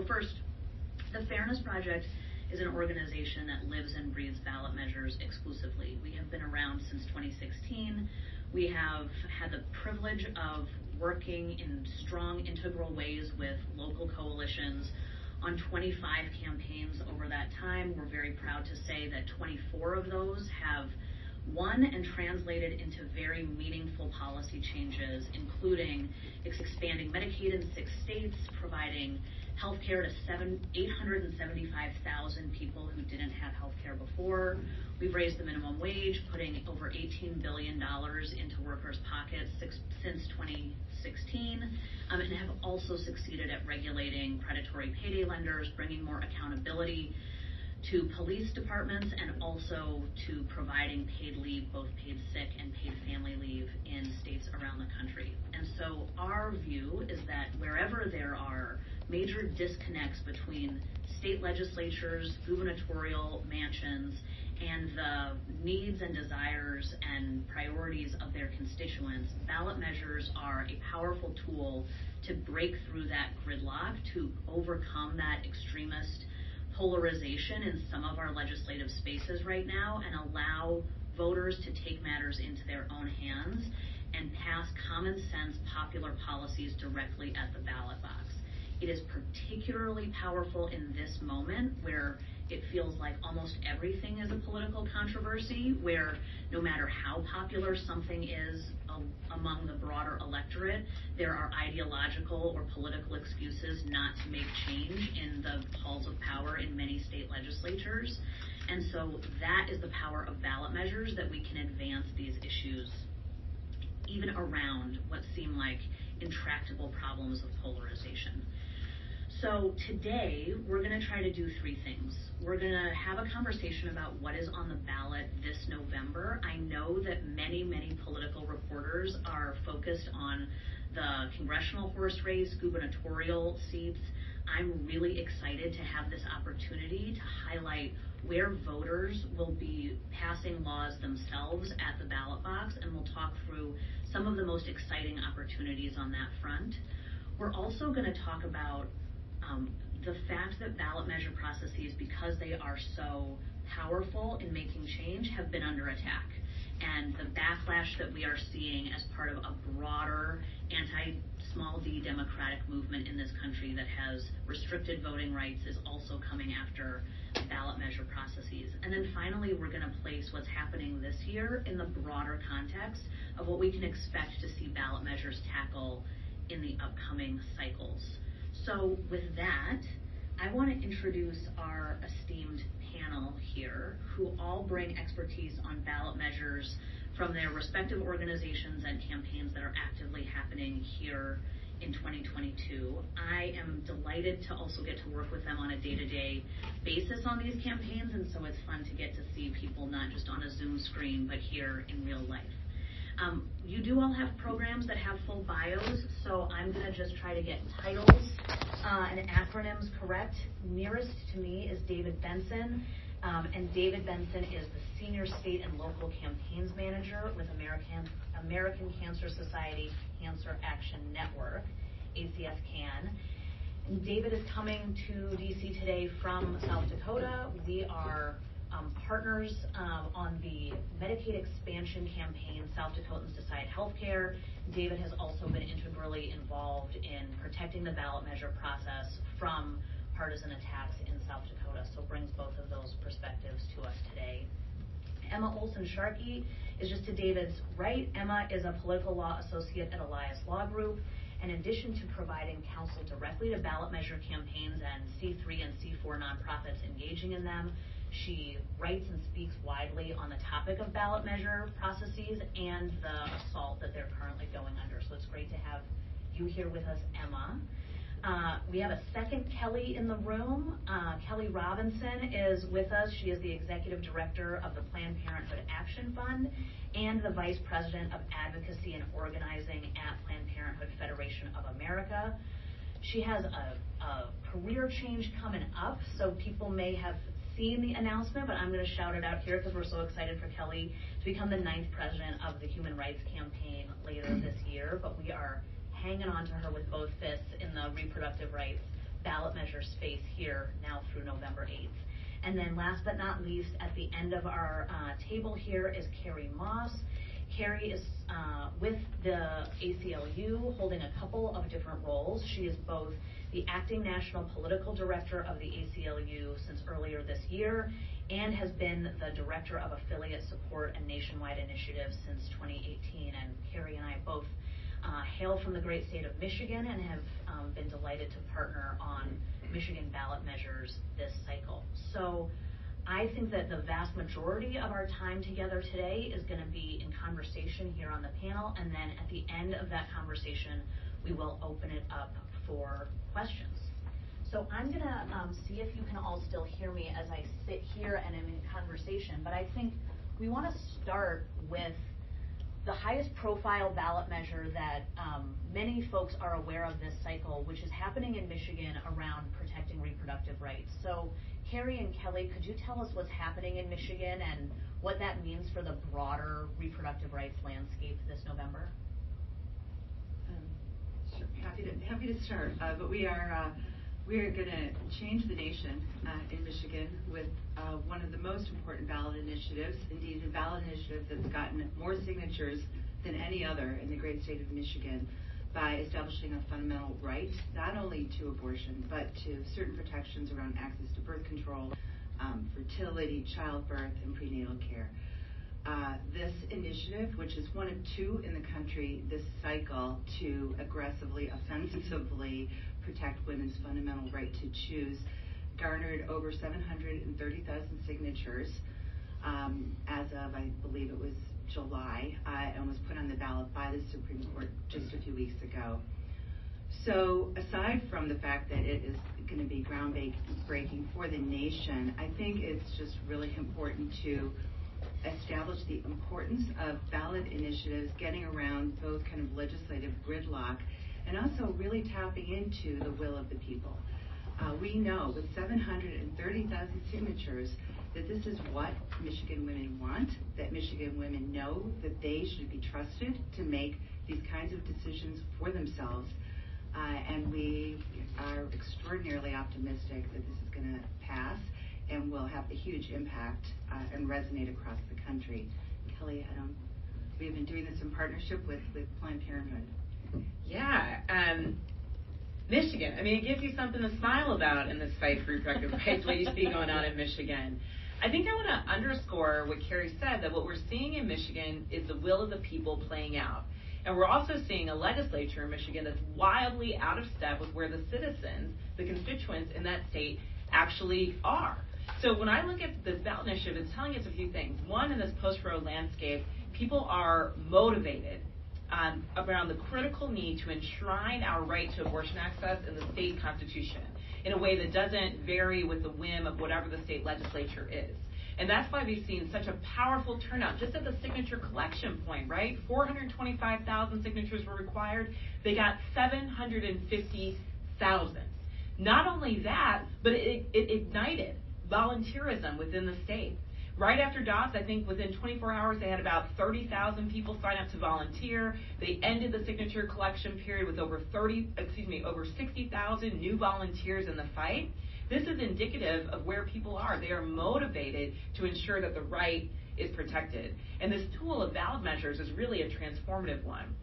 first, the Fairness Project is an organization that lives and breathes ballot measures exclusively. We have been around since 2016. We have had the privilege of working in strong, integral ways with local coalitions on 25 campaigns over that time. We're very proud to say that 24 of those have won and translated into very meaningful policy changes, including expanding Medicaid in 6 states, providing health care to 875,000 people who didn't have health care before. We've raised the minimum wage, putting over $18 billion into workers' pockets since 2016, and have also succeeded at regulating predatory payday lenders, bringing more accountability to police departments, and also to providing paid leave, both paid sick and paid family leave in states around the country. And so our view is that wherever there are major disconnects between state legislatures, gubernatorial mansions, and the needs and desires and priorities of their constituents, ballot measures are a powerful tool to break through that gridlock, to overcome that extremist polarization in some of our legislative spaces right now, and allow voters to take matters into their own hands and pass common sense popular policies directly at the ballot box. It is particularly powerful in this moment where it feels like almost everything is a political controversy, where no matter how popular something is among the broader electorate, there are ideological or political excuses not to make change in the halls of power in many state legislatures. And so that is the power of ballot measures, that we can advance these issues even around what seem like intractable problems of polarization. So today, we're going to try to do 3 things. We're going to have a conversation about what is on the ballot this November. I know that many, many political reporters are focused on the congressional horse race, gubernatorial seats. I'm really excited to have this opportunity to highlight where voters will be passing laws themselves at the ballot box, and we'll talk through some of the most exciting opportunities on that front. We're also going to talk about the fact that ballot measure processes, because they are so powerful in making change, have been under attack. And the backlash that we are seeing as part of a broader anti-small d democratic movement in this country that has restricted voting rights is also coming after ballot measure processes. And then finally, we're going to place what's happening this year in the broader context of what we can expect to see ballot measures tackle in the upcoming cycles. So with that, I want to introduce our esteemed panel here, who all bring expertise on ballot measures from their respective organizations and campaigns that are actively happening here in 2022. I am delighted to also get to work with them on a day-to-day basis on these campaigns, and so it's fun to get to see people not just on a Zoom screen, but here in real life. You do all have programs that have full bios, so I'm going to just try to get titles and acronyms correct. Nearest to me is David Benson, and David Benson is the Senior State and Local Campaigns Manager with American Cancer Society Cancer Action Network, ACS-CAN. And David is coming to DC today from South Dakota. We are partners on the Medicaid expansion campaign, South Dakotans Decide Healthcare. David has also been integrally involved in protecting the ballot measure process from partisan attacks in South Dakota, so brings both of those perspectives to us today. Emma Olson-Sharkey is just to David's right. Emma is a political law associate at Elias Law Group. In addition to providing counsel directly to ballot measure campaigns and C3 and C4 nonprofits engaging in them, she writes and speaks widely on the topic of ballot measure processes and the assault that they're currently going under. So it's great to have you here with us, Emma. We have a second Kelly in the room. Kelly Robinson is with us. She is the Executive Director of the Planned Parenthood Action Fund and the Vice President of Advocacy and Organizing at Planned Parenthood Federation of America. She has a career change coming up, so people may have seen the announcement, but I'm going to shout it out here because we're so excited for Kelly to become the 9th president of the Human Rights Campaign later this year. But we are hanging on to her with both fists in the reproductive rights ballot measures face here now through November 8th. And then last but not least, at the end of our table here is Carrie Moss. Carrie is with the ACLU holding a couple of different roles. She is both the acting national political director of the ACLU since earlier this year and has been the director of affiliate support and nationwide initiatives since 2018. And Carrie and I both hail from the great state of Michigan and have been delighted to partner on Michigan ballot measures this cycle. So I think that the vast majority of our time together today is going to be in conversation here on the panel, and then at the end of that conversation, we will open it up for questions. So I'm going to see if you can all still hear me as I sit here and am in conversation, but I think we want to start with the highest profile ballot measure that many folks are aware of this cycle, which is happening in Michigan around protecting reproductive rights. So Carrie and Kelly, could you tell us what's happening in Michigan and what that means for the broader reproductive rights landscape this November? Sure. Happy to start. But we are going to change the nation in Michigan with one of the most important ballot initiatives, indeed a ballot initiative that's gotten more signatures than any other in the great state of Michigan, by establishing a fundamental right, not only to abortion, but to certain protections around access to birth control, fertility, childbirth, and prenatal care. This initiative, which is one of two in the country this cycle to aggressively, offensively protect women's fundamental right to choose, garnered over 730,000 signatures as of, I believe it was July, and was put on the ballot by the Supreme Court just a few weeks ago. So aside from the fact that it is going to be groundbreaking for the nation, I think it's just really important to establish the importance of ballot initiatives getting around both kind of legislative gridlock and also really tapping into the will of the people. We know with 730,000 signatures that this is what Michigan women want, that Michigan women know that they should be trusted to make these kinds of decisions for themselves. And we are extraordinarily optimistic that this is going to pass and will have a huge impact and resonate across the country. Kelly, we've been doing this in partnership with Planned Parenthood. Yeah. Michigan, I mean, it gives you something to smile about in this fight for reproductive rights, what you see going on in Michigan. I think I want to underscore what Carrie said, that what we're seeing in Michigan is the will of the people playing out. And we're also seeing a legislature in Michigan that's wildly out of step with where the citizens, the constituents in that state, actually are. So when I look at this ballot initiative, it's telling us a few things. One, in this post-Roe landscape, people are motivated around the critical need to enshrine our right to abortion access in the state constitution in a way that doesn't vary with the whim of whatever the state legislature is. And that's why we've seen such a powerful turnout just at the signature collection point, right? 425,000 signatures were required. They got 750,000. Not only that, but it ignited volunteerism within the state. Right after Dobbs, I think within 24 hours, they had about 30,000 people sign up to volunteer. They ended the signature collection period with over 60,000 new volunteers in the fight. This is indicative of where people are. They are motivated to ensure that the right is protected. And this tool of ballot measures is really a transformative one.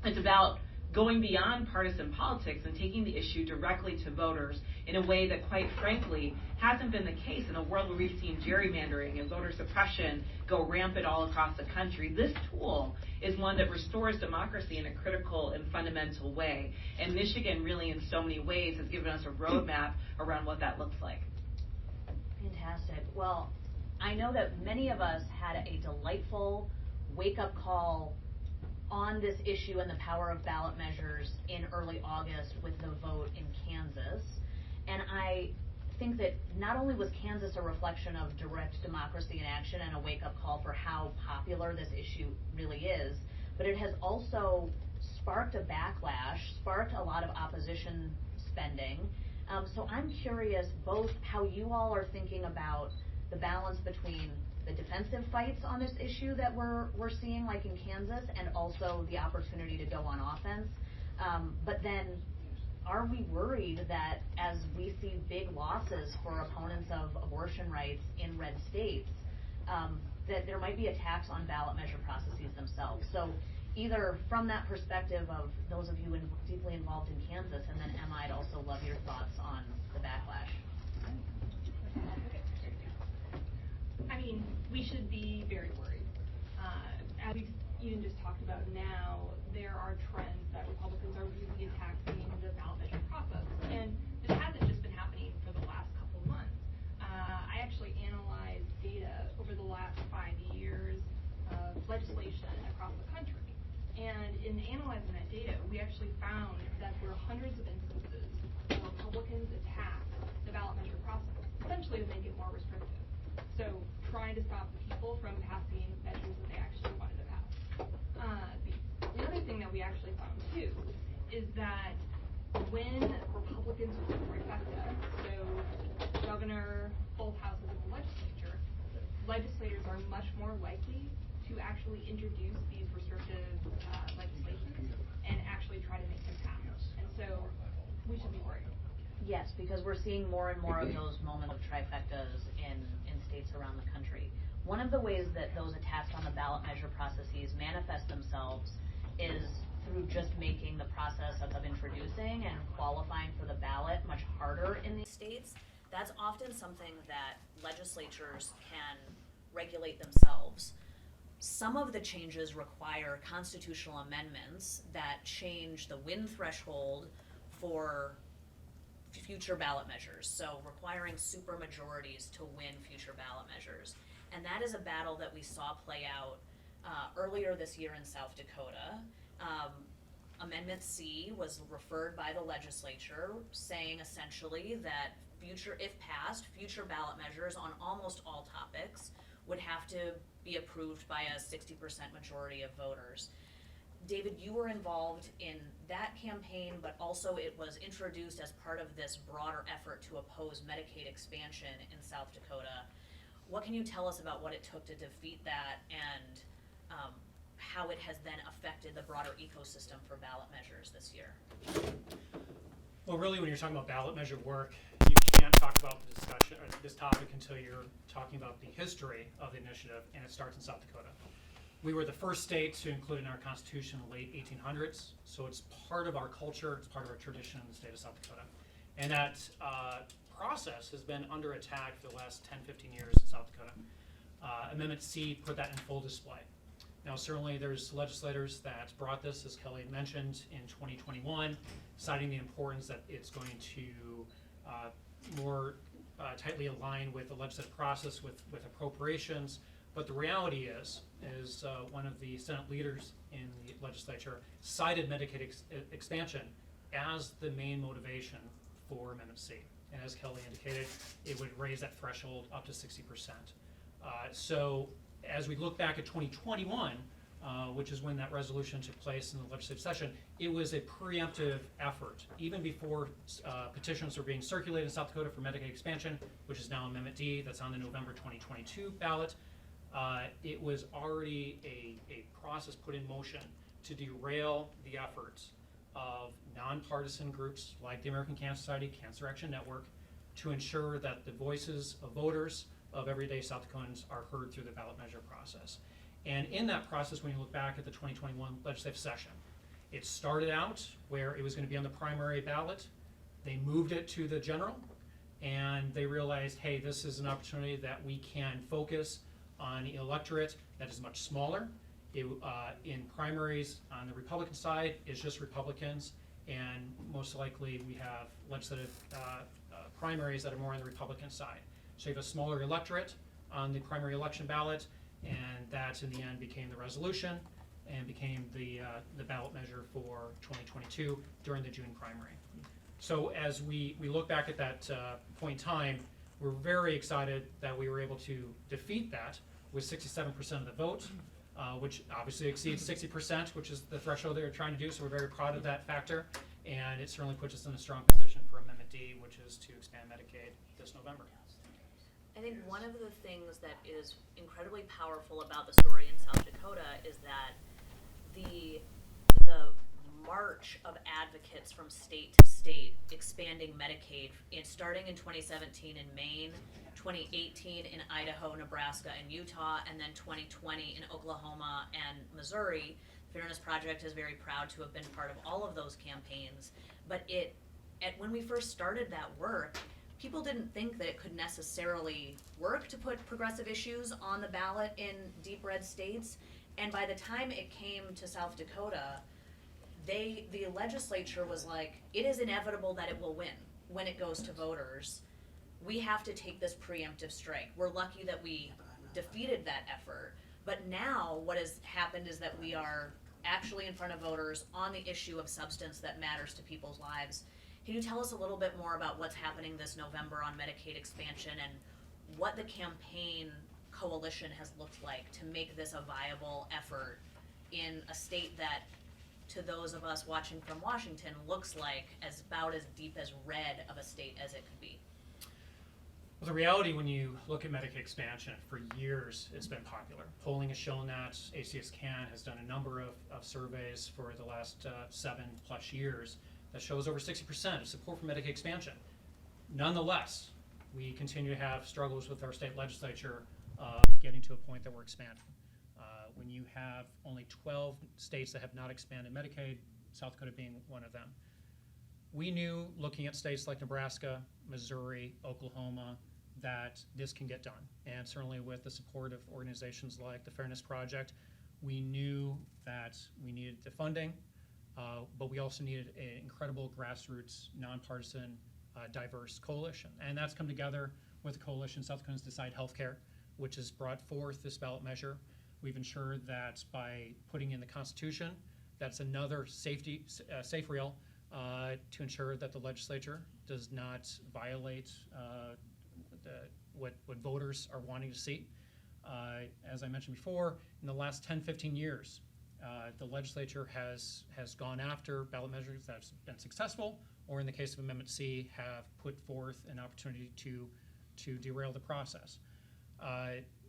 It's about going beyond partisan politics and taking the issue directly to voters in a way that, quite frankly, hasn't been the case in a world where we've seen gerrymandering and voter suppression go rampant all across the country. This tool is one that restores democracy in a critical and fundamental way. And Michigan really, in so many ways, has given us a roadmap around what that looks like. Fantastic. Well, I know that many of us had a delightful wake-up call on this issue and the power of ballot measures in early August with the vote in Kansas. And I think that not only was Kansas a reflection of direct democracy in action and a wake-up call for how popular this issue really is, but it has also sparked a backlash, sparked a lot of opposition spending. So I'm curious both how you all are thinking about the balance between the defensive fights on this issue that we're seeing, like in Kansas, and also the opportunity to go on offense. But then are we worried that as we see big losses for opponents of abortion rights in red states, that there might be attacks on ballot measure processes themselves? So either from that perspective of those of you deeply involved in Kansas, and then Emma, I'd also love your thoughts on the backlash. I mean, we should be very worried. As we've even just talked about now, there are trends that Republicans are really attacking the ballot measure process. And this hasn't just been happening for the last couple of months. I actually analyzed data over the last 5 years of legislation across the country. And in analyzing that data, we actually found that there were hundreds of instances where Republicans attacked the ballot measure process, essentially to make it more restrictive. So trying to stop people from passing measures that they actually wanted to pass. The other thing that we actually found too is that when Republicans with the trifecta, so governor, both houses of the legislature, legislators are much more likely to actually introduce these restrictive legislation and actually try to make them pass. And so we should be worried. Yes, because we're seeing more and more of those moment of trifectas in states around the country. One of the ways that those attacks on the ballot measure processes manifest themselves is through just making the process of introducing and qualifying for the ballot much harder in these states. That's often something that legislatures can regulate themselves. Some of the changes require constitutional amendments that change the win threshold for future ballot measures, so requiring supermajorities to win future ballot measures. And that is a battle that we saw play out earlier this year in South Dakota. Amendment C was referred by the legislature saying essentially that if passed, future ballot measures on almost all topics would have to be approved by a 60% majority of voters. David, you were involved in that campaign, but also it was introduced as part of this broader effort to oppose Medicaid expansion in South Dakota. What can you tell us about what it took to defeat that and how it has then affected the broader ecosystem for ballot measures this year? Well, really, when you're talking about ballot measure work, you can't talk about the discussion or this topic until you're talking about the history of the initiative, and it starts in South Dakota. We were the first state to include in our Constitution in the late 1800s, so it's part of our culture, it's part of our tradition in the state of South Dakota. And that process has been under attack for the last 10, 15 years in South Dakota. Amendment C put that in full display. Now, certainly there's legislators that brought this, as Kelly had mentioned, in 2021, citing the importance that it's going to more tightly align with the legislative process with appropriations. But the reality is one of the Senate leaders in the legislature cited Medicaid expansion as the main motivation for Amendment C. And as Kelly indicated, it would raise that threshold up to 60%. So as we look back at 2021, which is when that resolution took place in the legislative session, it was a preemptive effort. Even before petitions were being circulated in South Dakota for Medicaid expansion, which is now Amendment D, that's on the November 2022 ballot, it was already a process put in motion to derail the efforts of nonpartisan groups like the American Cancer Society, Cancer Action Network, to ensure that the voices of voters of everyday South Dakotans are heard through the ballot measure process. And in that process, when you look back at the 2021 legislative session, it started out where it was going to be on the primary ballot. They moved it to the general, and they realized, hey, this is an opportunity that we can focus on the electorate that is much smaller. In primaries on the Republican side, it's just Republicans, and most likely we have legislative primaries that are more on the Republican side. So you have a smaller electorate on the primary election ballot, and that in the end became the resolution and became the ballot measure for 2022 during the June primary. So as we look back at that point in time, we're very excited that we were able to defeat that with 67% of the vote, which obviously exceeds 60%, which is the threshold they were trying to do, so we're very proud of that factor, and it certainly puts us in a strong position for Amendment D, which is to expand Medicaid this November. I think one of the things that is incredibly powerful about the story in South Dakota is that the march of advocates from state to state expanding Medicaid, starting in 2017 in Maine, 2018 in Idaho, Nebraska, and Utah, and then 2020 in Oklahoma and Missouri. The Fairness Project is very proud to have been part of all of those campaigns. But when we first started that work, people didn't think that it could necessarily work to put progressive issues on the ballot in deep red states. And by the time it came to South Dakota, the legislature was like, it is inevitable that it will win when it goes to voters. We have to take this preemptive strike. We're lucky that we defeated that effort. But now what has happened is that we are actually in front of voters on the issue of substance that matters to people's lives. Can you tell us a little bit more about what's happening this November on Medicaid expansion and what the campaign coalition has looked like to make this a viable effort in a state that, to those of us watching from Washington, looks like about as deep as red of a state as it could be? Well, the reality when you look at Medicaid expansion, for years it's been popular. Polling has shown that. ACS CAN has done a number of surveys for the last 7+ years that shows over 60% of support for Medicaid expansion. Nonetheless, we continue to have struggles with our state legislature getting to a point that we're expanding. When you have only 12 states that have not expanded Medicaid, South Dakota being one of them. We knew, looking at states like Nebraska, Missouri, Oklahoma, that this can get done. And certainly with the support of organizations like the Fairness Project, we knew that we needed the funding, but we also needed an incredible grassroots, nonpartisan, diverse coalition. And that's come together with the coalition South Dakotans Decide Healthcare, which has brought forth this ballot measure. We've ensured that by putting in the Constitution, that's another safe rail to ensure that the legislature does not violate what voters are wanting to see. As I mentioned before, in the last 10-15 years, the legislature has gone after ballot measures that have been successful, or in the case of Amendment C, have put forth an opportunity to derail the process.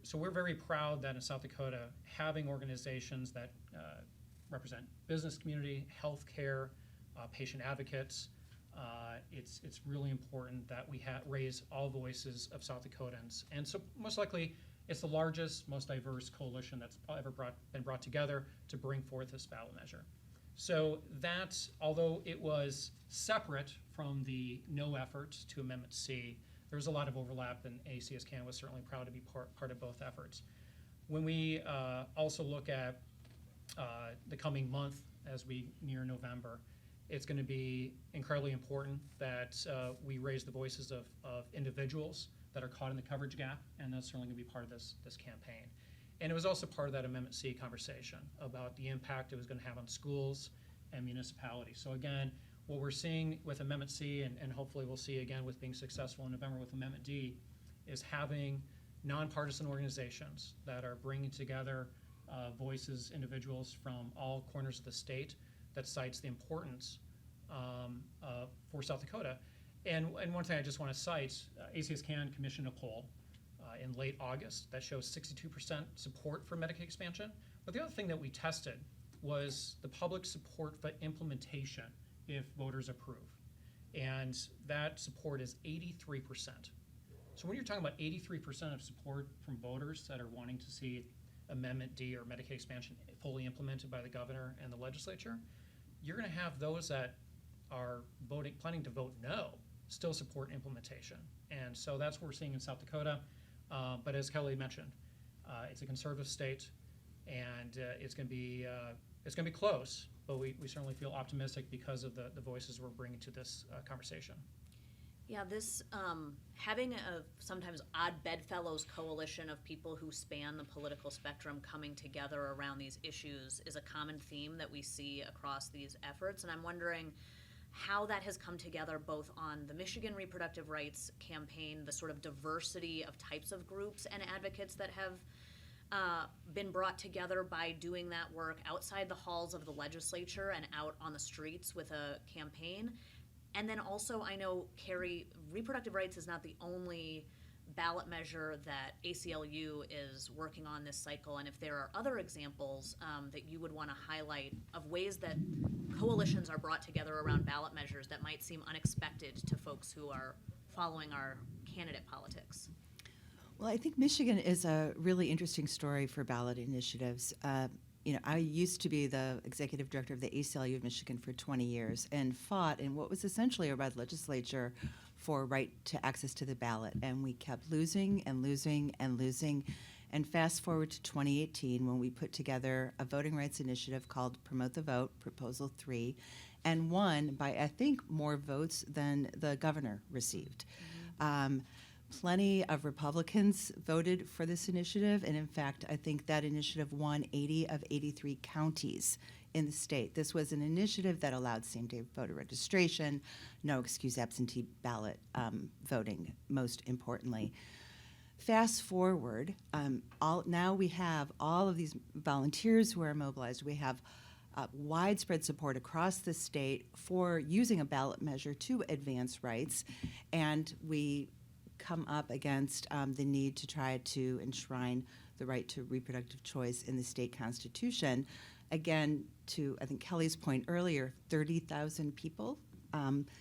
So we're very proud that in South Dakota, having organizations that represent business community, healthcare, patient advocates, it's really important that we raise all voices of South Dakotans. And so most likely, it's the largest, most diverse coalition that's ever been brought together to bring forth this ballot measure. So that, although it was separate from the no effort to Amendment C, there was a lot of overlap, and ACS CAN was certainly proud to be part of both efforts. When we also look at the coming month as we near November, it's going to be incredibly important that we raise the voices of individuals that are caught in the coverage gap, and that's certainly going to be part of this campaign. And it was also part of that Amendment C conversation about the impact it was going to have on schools and municipalities. So again, what we're seeing with Amendment C, and hopefully we'll see again with being successful in November with Amendment D, is having nonpartisan organizations that are bringing together voices, individuals from all corners of the state that cites the importance for South Dakota. And one thing I just want to cite, ACS CAN commissioned a poll in late August that shows 62% support for Medicaid expansion. But the other thing that we tested was the public support for implementation if voters approve. And that support is 83%. So when you're talking about 83% of support from voters that are wanting to see Amendment D or Medicaid expansion fully implemented by the governor and the legislature, you're going to have those that are planning to vote no still support implementation. And so that's what we're seeing in South Dakota. But as Kelly mentioned, it's a conservative state, and it's going to be close. But we certainly feel optimistic because of the voices we're bringing to this conversation. Yeah, this having a sometimes odd bedfellows coalition of people who span the political spectrum coming together around these issues is a common theme that we see across these efforts. And I'm wondering how that has come together both on the Michigan Reproductive Rights Campaign, the sort of diversity of types of groups and advocates that have been brought together by doing that work outside the halls of the legislature and out on the streets with a campaign. And then also, I know, Carrie, reproductive rights is not the only ballot measure that ACLU is working on this cycle, and if there are other examples that you would want to highlight of ways that coalitions are brought together around ballot measures that might seem unexpected to folks who are following our candidate politics. Well, I think Michigan is a really interesting story for ballot initiatives. I used to be the executive director of the ACLU of Michigan for 20 years and fought in what was essentially a red legislature for right to access to the ballot. And we kept losing and losing and losing. And fast forward to 2018 when we put together a voting rights initiative called Promote the Vote, Proposal 3, and won by, I think, more votes than the governor received. Plenty of Republicans voted for this initiative, and in fact, I think that initiative won 80 of 83 counties in the state. This was an initiative that allowed same-day voter registration, no excuse absentee ballot voting, most importantly. Fast forward, now we have all of these volunteers who are mobilized. We have widespread support across the state for using a ballot measure to advance rights, and we come up against the need to try to enshrine the right to reproductive choice in the state constitution. Again, to I think Kelly's point earlier, 30,000 people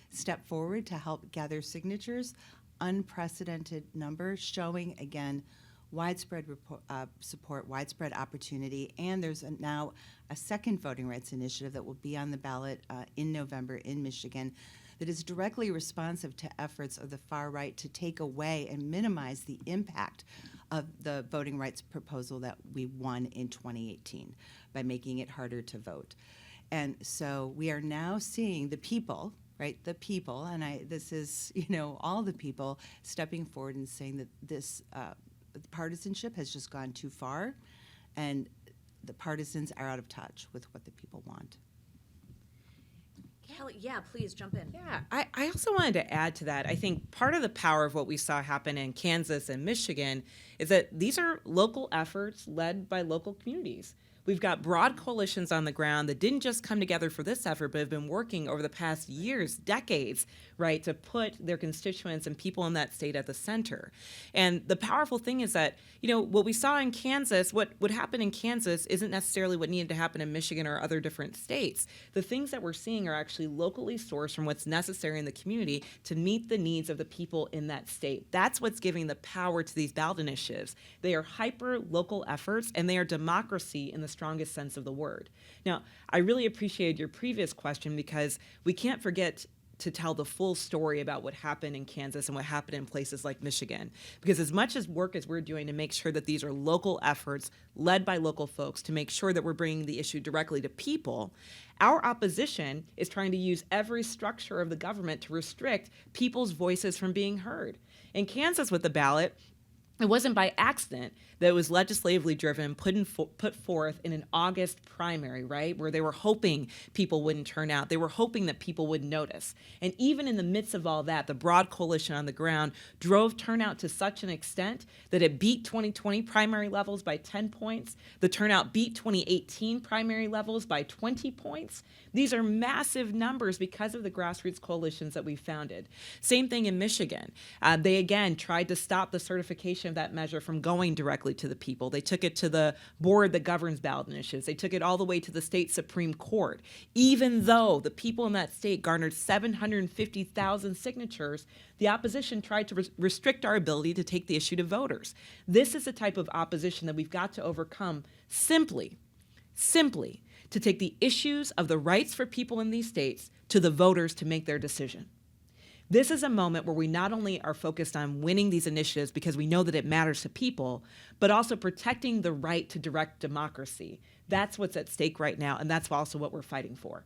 step forward to help gather signatures, unprecedented number, showing again widespread support, widespread opportunity, and there's now a second voting rights initiative that will be on the ballot in November in Michigan that is directly responsive to efforts of the far right to take away and minimize the impact of the voting rights proposal that we won in 2018 by making it harder to vote. And so we are now seeing the people, right, the people, and this is, all the people stepping forward and saying that this partisanship has just gone too far, and the partisans are out of touch with what the people want. Kelly, yeah, please jump in. Yeah, I also wanted to add to that. I think part of the power of what we saw happen in Kansas and Michigan is that these are local efforts led by local communities. We've got broad coalitions on the ground that didn't just come together for this effort, but have been working over the past years, decades, right, to put their constituents and people in that state at the center. And the powerful thing is that, what we saw in Kansas, what would happen in Kansas isn't necessarily what needed to happen in Michigan or other different states. The things that we're seeing are actually locally sourced from what's necessary in the community to meet the needs of the people in that state. That's what's giving the power to these ballot initiatives. They are hyper-local efforts, and they are democracy in the strongest sense of the word. Now, I really appreciated your previous question because we can't forget to tell the full story about what happened in Kansas and what happened in places like Michigan. Because as much as work as we're doing to make sure that these are local efforts led by local folks to make sure that we're bringing the issue directly to people, our opposition is trying to use every structure of the government to restrict people's voices from being heard. In Kansas with the ballot, it wasn't by accident that it was legislatively driven, put forth in an August primary, right, where they were hoping people wouldn't turn out. They were hoping that people would notice. And even in the midst of all that, the broad coalition on the ground drove turnout to such an extent that it beat 2020 primary levels by 10 points. The turnout beat 2018 primary levels by 20 points. These are massive numbers because of the grassroots coalitions that we founded. Same thing in Michigan. They, again, tried to stop the certification of that measure from going directly to the people. They took it to the board that governs ballot initiatives. They took it all the way to the state Supreme Court. Even though the people in that state garnered 750,000 signatures, the opposition tried to restrict our ability to take the issue to voters. This is the type of opposition that we've got to overcome simply to take the issues of the rights for people in these states to the voters to make their decision. This is a moment where we not only are focused on winning these initiatives because we know that it matters to people, but also protecting the right to direct democracy. That's what's at stake right now, and that's also what we're fighting for.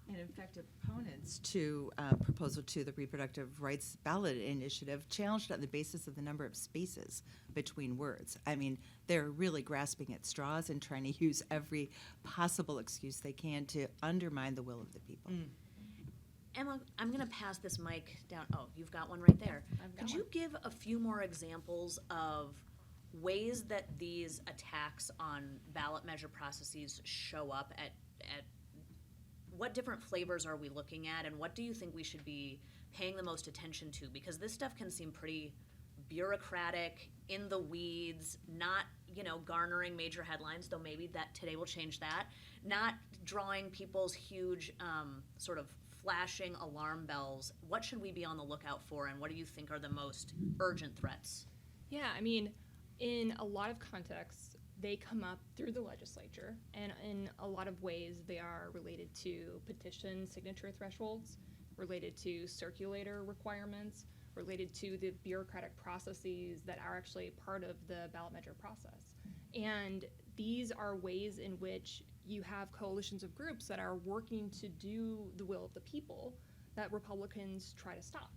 And in fact, opponents to Proposal 2, the Reproductive Rights Ballot Initiative, challenged on the basis of the number of spaces between words. I mean, they're really grasping at straws and trying to use every possible excuse they can to undermine the will of the people. Emma, I'm going to pass this mic down. Oh, you've got one right there. Could you give a few more examples of ways that these attacks on ballot measure processes show up at what different flavors are we looking at, and what do you think we should be paying the most attention to? Because this stuff can seem pretty bureaucratic, in the weeds, not, garnering major headlines, though maybe that today will change that, not drawing people's huge sort of flashing alarm bells. What should we be on the lookout for, and what do you think are the most urgent threats? Yeah, I mean, in a lot of contexts, they come up through the legislature, and in a lot of ways, they are related to petition signature thresholds, related to circulator requirements, related to the bureaucratic processes that are actually part of the ballot measure process. And these are ways in which you have coalitions of groups that are working to do the will of the people that Republicans try to stop.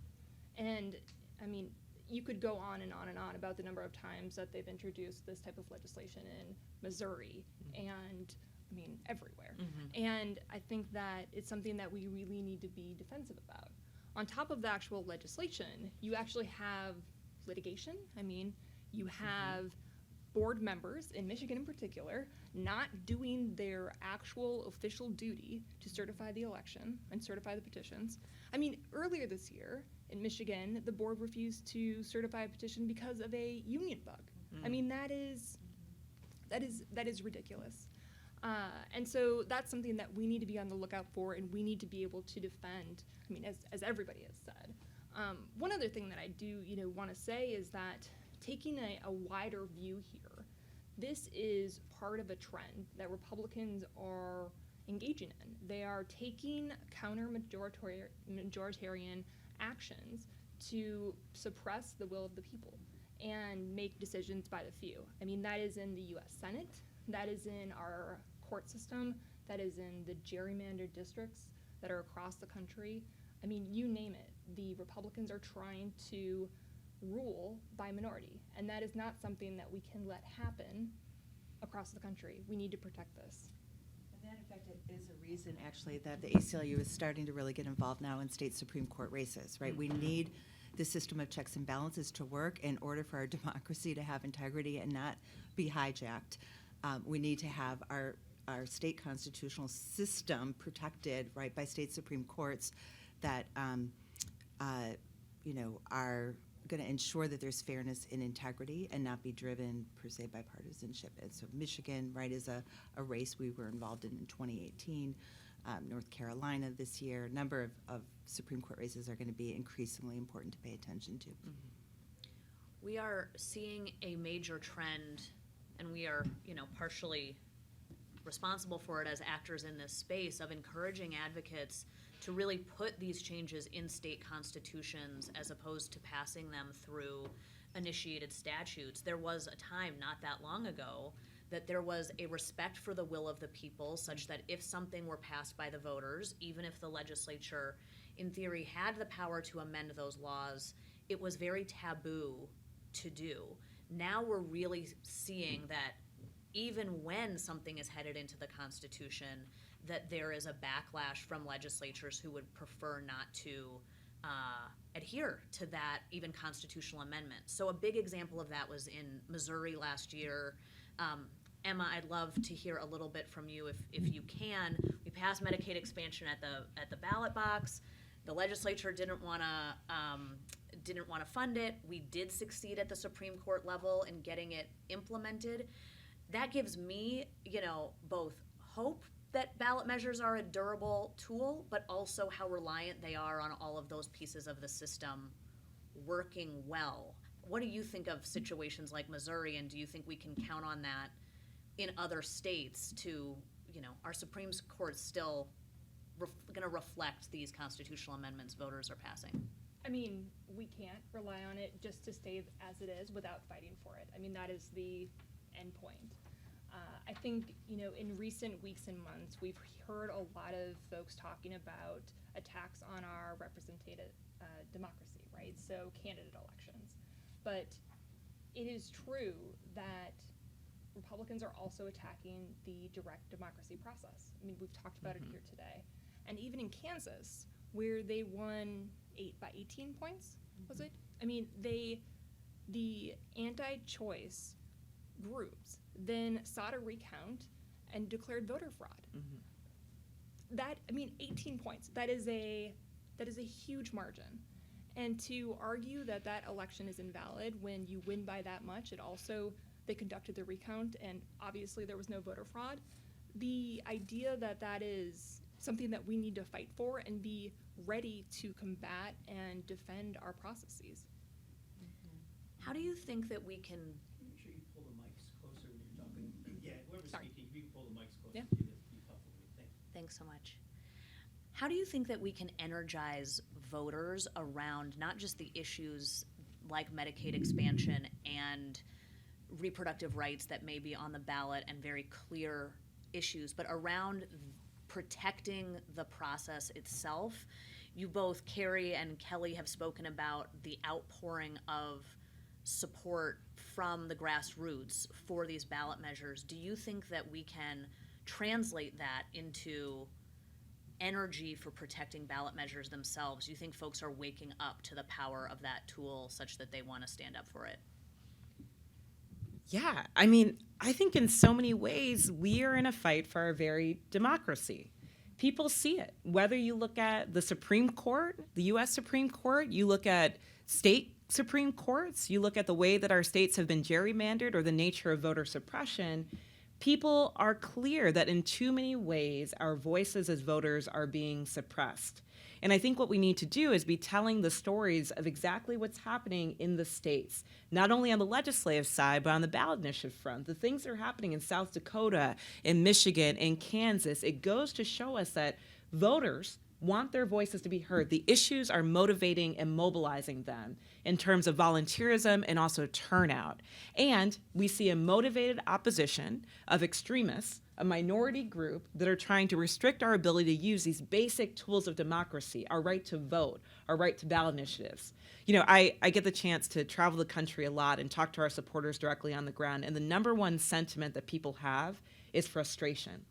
And, I mean, you could go on and on and on about the number of times that they've introduced this type of legislation in Missouri and, I mean, everywhere. And I think that it's something that we really need to be defensive about. On top of the actual legislation, you actually have litigation. I mean, you have board members, in Michigan in particular, not doing their actual official duty to certify the election and certify the petitions. I mean, earlier this year in Michigan, the board refused to certify a petition because of a union bug. I mean, that is ridiculous. And so that's something that we need to be on the lookout for, and we need to be able to defend, I mean, as everybody has said. One other thing that I do, want to say is that taking a wider view here, this is part of a trend that Republicans are engaging in. They are taking counter-majoritarian actions to suppress the will of the people and make decisions by the few. I mean, that is in the U.S. Senate, that is in our court system, that is in the gerrymandered districts that are across the country. I mean, you name it. The Republicans are trying to rule by minority, and that is not something that we can let happen across the country. We need to protect this. And that, in fact, is a reason, actually, that the ACLU is starting to really get involved now in state Supreme Court races, right? We need the system of checks and balances to work in order for our democracy to have integrity and not be hijacked. We need to have our state constitutional system protected, right, by state Supreme Courts that, are going to ensure that there's fairness and integrity and not be driven, per se, by partisanship. And so Michigan, right, is a race we were involved in 2018. North Carolina this year. A number of Supreme Court races are going to be increasingly important to pay attention to. We are seeing a major trend, and we are, partially responsible for it as actors in this space, of encouraging advocates to really put these changes in state constitutions as opposed to passing them through initiated statutes. There was a time not that long ago that there was a respect for the will of the people, such that if something were passed by the voters, even if the legislature in theory had the power to amend those laws, it was very taboo to do. Now we're really seeing that even when something is headed into the Constitution, that there is a backlash from legislatures who would prefer not to adhere to that even constitutional amendment. So a big example of that was in Missouri last year. Emma, I'd love to hear a little bit from you if you can. We passed Medicaid expansion at the ballot box. The legislature didn't want to fund it. We did succeed at the Supreme Court level in getting it implemented. That gives me, both hope that ballot measures are a durable tool, but also how reliant they are on all of those pieces of the system working well. What do you think of situations like Missouri, and do you think we can count on that in other states to, our Supreme Court still going to reflect these constitutional amendments voters are passing? I mean, we can't rely on it just to stay as it is without fighting for it. I mean, that is the end point. I think, in recent weeks and months, we've heard a lot of folks talking about attacks on our representative democracy, right? So candidate elections. But it is true that Republicans are also attacking the direct democracy process. I mean, we've talked about it here today. And even in Kansas, where they won by 18 points, was it? I mean, the anti-choice groups then sought a recount and declared voter fraud. 18 points. That is a huge margin. And to argue that that election is invalid when you win by that much, they conducted the recount and obviously there was no voter fraud. The idea that that is something that we need to fight for and be ready to combat and defend our processes. How do you think that we can? Make sure you pull the mics closer when you're talking. Yeah, whoever's Sorry. speaking, if you can pull the mics closer Yeah. to you, that'd be helpful. Thanks. Thanks so much. How do you think that we can energize voters around not just the issues like Medicaid expansion and reproductive rights that may be on the ballot and very clear issues, but around protecting the process itself? You both, Carrie and Kelly, have spoken about the outpouring of support from the grassroots for these ballot measures. Do you think that we can translate that into energy for protecting ballot measures themselves? Do you think folks are waking up to the power of that tool such that they want to stand up for it? Yeah, I mean, I think in so many ways we are in a fight for our very democracy. People see it. Whether you look at the Supreme Court, the U.S. Supreme Court, you look at state Supreme Courts, you look at the way that our states have been gerrymandered or the nature of voter suppression, people are clear that in too many ways our voices as voters are being suppressed. And I think what we need to do is be telling the stories of exactly what's happening in the states, not only on the legislative side, but on the ballot initiative front. The things that are happening in South Dakota, in Michigan, in Kansas, it goes to show us that voters want their voices to be heard. The issues are motivating and mobilizing them in terms of volunteerism and also turnout. And we see a motivated opposition of extremists, a minority group that are trying to restrict our ability to use these basic tools of democracy, our right to vote, our right to ballot initiatives. You know, I get the chance to travel the country a lot and talk to our supporters directly on the ground, and the number one sentiment that people have is frustration.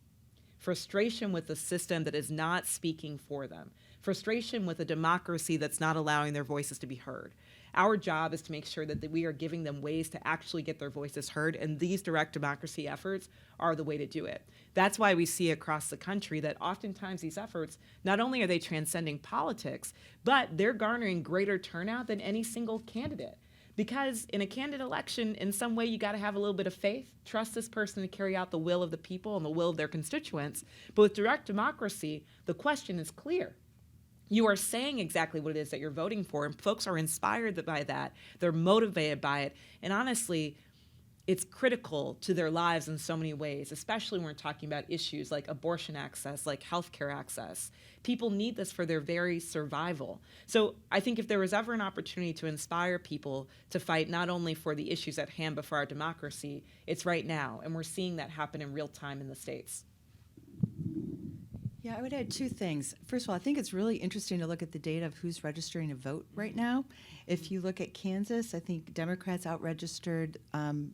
Frustration with the system that is not speaking for them. Frustration with a democracy that's not allowing their voices to be heard. Our job is to make sure that we are giving them ways to actually get their voices heard, and these direct democracy efforts are the way to do it. That's why we see across the country that oftentimes these efforts, not only are they transcending politics, but they're garnering greater turnout than any single candidate. Because in a candidate election, in some way, you got to have a little bit of faith, trust this person to carry out the will of the people and the will of their constituents. But with direct democracy, the question is clear. You are saying exactly what it is that you're voting for, and folks are inspired by that. They're motivated by it. And honestly, it's critical to their lives in so many ways, especially when we're talking about issues like abortion access, like healthcare access. People need this for their very survival. So I think if there was ever an opportunity to inspire people to fight not only for the issues at hand, but for our democracy, it's right now. And we're seeing that happen in real time in the states. Yeah, I would add two things. First of all, I think it's really interesting to look at the data of who's registering to vote right now. If you look at Kansas, I think Democrats out-registered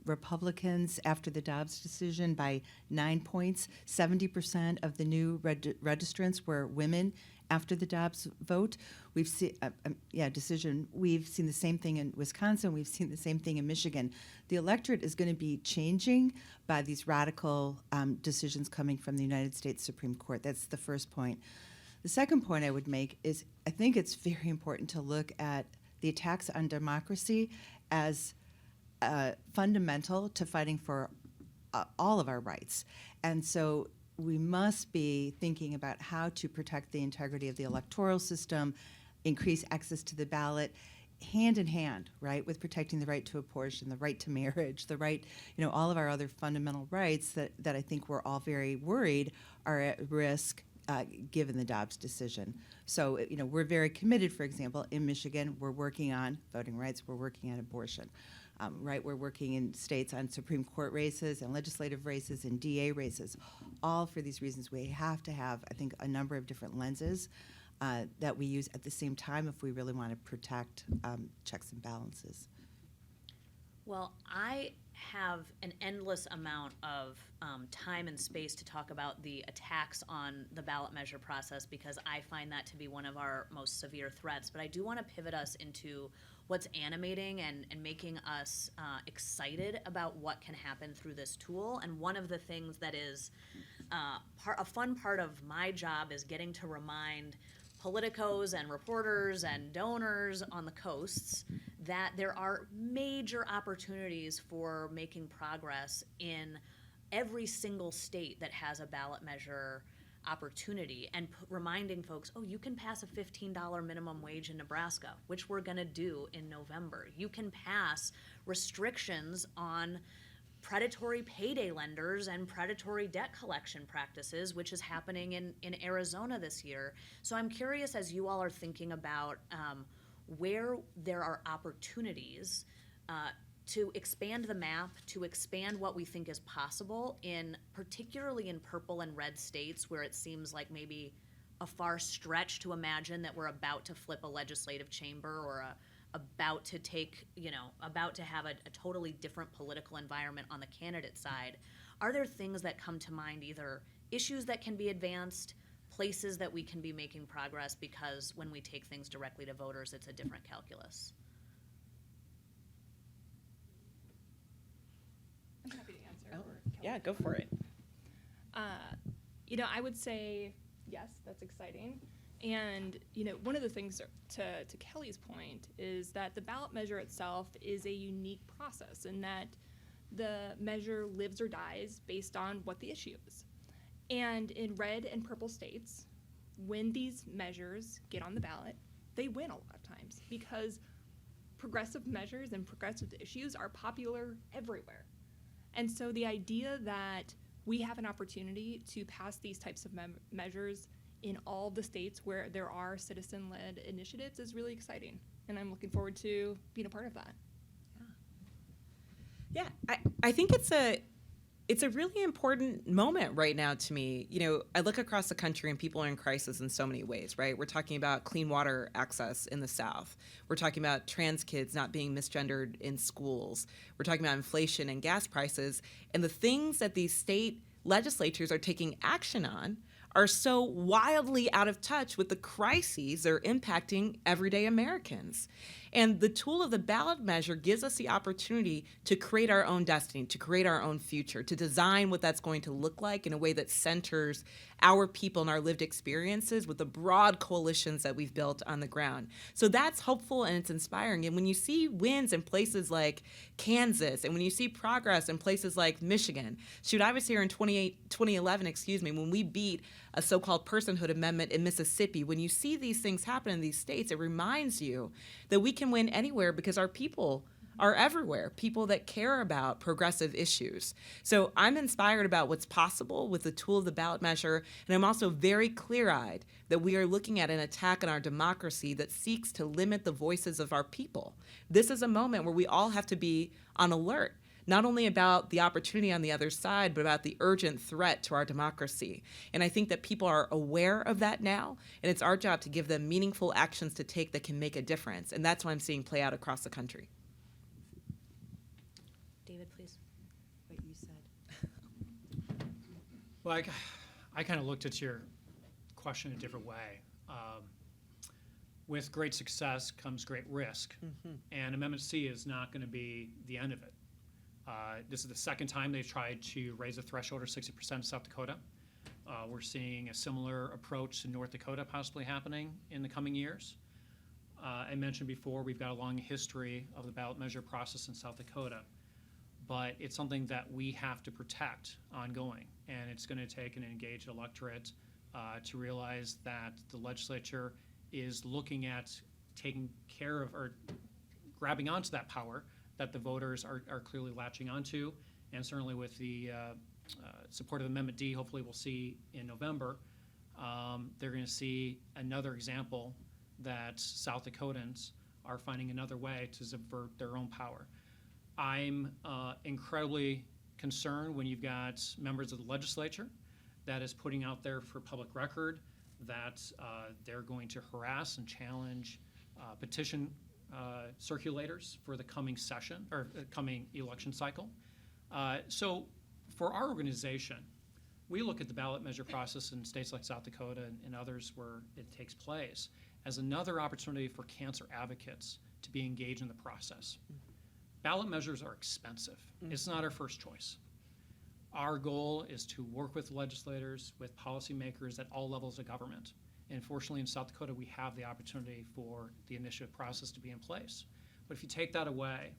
Republicans after the Dobbs decision by 9 points. 70% of the new registrants were women after the Dobbs vote. We've seen decision. We've seen the same thing in Wisconsin. We've seen the same thing in Michigan. The electorate is going to be changing by these radical decisions coming from the United States Supreme Court. That's the first point. The second point I would make is I think it's very important to look at the attacks on democracy as fundamental to fighting for all of our rights. And so we must be thinking about how to protect the integrity of the electoral system, increase access to the ballot, hand in hand, right, with protecting the right to abortion, the right to marriage, the right, all of our other fundamental rights that I think we're all very worried are at risk given the Dobbs decision. So, we're very committed, for example, in Michigan, we're working on voting rights, we're working on abortion. Right, we're working in states on Supreme Court races and legislative races and DA races. All for these reasons, we have to have, I think, a number of different lenses that we use at the same time if we really want to protect checks and balances. Well, I have an endless amount of time and space to talk about the attacks on the ballot measure process because I find that to be one of our most severe threats. But I do want to pivot us into what's animating and making us excited about what can happen through this tool. And one of the things that is a fun part of my job is getting to remind politicos and reporters and donors on the coasts that there are major opportunities for making progress in every single state that has a ballot measure opportunity, and reminding folks, oh, you can pass a $15 minimum wage in Nebraska, which we're going to do in November. You can pass restrictions on predatory payday lenders and predatory debt collection practices, which is happening in Arizona this year. So I'm curious, as you all are thinking about where there are opportunities to expand the map, to expand what we think is possible particularly in purple and red states where it seems like maybe a far stretch to imagine that we're about to flip a legislative chamber or about to have a totally different political environment on the candidate side. Are there things that come to mind, either issues that can be advanced, places that we can be making progress, because when we take things directly to voters, it's a different calculus? I'm happy to answer. Oh, or Kelly. yeah, go for it. I would say, yes, that's exciting. And, one of the things to Kelly's point is that the ballot measure itself is a unique process in that the measure lives or dies based on what the issue is. And in red and purple states, when these measures get on the ballot, they win a lot of times because progressive measures and progressive issues are popular everywhere. And so the idea that we have an opportunity to pass these types of measures in all the states where there are citizen-led initiatives is really exciting. And I'm looking forward to being a part of that. Yeah, I think it's a really important moment right now to me. I look across the country and people are in crisis in so many ways, right? We're talking about clean water access in the South. We're talking about trans kids not being misgendered in schools. We're talking about inflation and gas prices. And the things that these state legislatures are taking action on are so wildly out of touch with the crises that are impacting everyday Americans. And the tool of the ballot measure gives us the opportunity to create our own destiny, to create our own future, to design what that's going to look like in a way that centers our people and our lived experiences with the broad coalitions that we've built on the ground. So that's hopeful and it's inspiring. And when you see wins in places like Kansas, and when you see progress in places like Michigan, I was here in 2011, when we beat a so-called personhood amendment in Mississippi. When you see these things happen in these states, it reminds you that we can win anywhere because our people are everywhere, people that care about progressive issues. So I'm inspired about what's possible with the tool of the ballot measure, and I'm also very clear-eyed that we are looking at an attack on our democracy that seeks to limit the voices of our people. This is a moment where we all have to be on alert, not only about the opportunity on the other side, but about the urgent threat to our democracy. And I think that people are aware of that now, and it's our job to give them meaningful actions to take that can make a difference. And that's what I'm seeing play out across the country. David, please. What you said. Well, I kind of looked at your question a different way. With great success comes great risk, and Amendment C is not going to be the end of it. This is the second time they've tried to raise the threshold of 60% in South Dakota. We're seeing a similar approach to North Dakota possibly happening in the coming years. I mentioned before we've got a long history of the ballot measure process in South Dakota, but it's something that we have to protect ongoing, and it's going to take an engaged electorate to realize that the legislature is looking at taking care of or grabbing onto that power that the voters are clearly latching onto, and certainly with the support of Amendment D, hopefully we'll see in November, they're going to see another example that South Dakotans are finding another way to subvert their own power. I'm incredibly concerned when you've got members of the legislature that is putting out there for public record that they're going to harass and challenge petition circulators for the coming session or coming election cycle. So for our organization, we look at the ballot measure process in states like South Dakota and others where it takes place as another opportunity for cancer advocates to be engaged in the process. Ballot measures are expensive. It's not our first choice. Our goal is to work with legislators, with policymakers at all levels of government, And fortunately, in South Dakota, we have the opportunity for the initiative process to be in place. But if you take that away,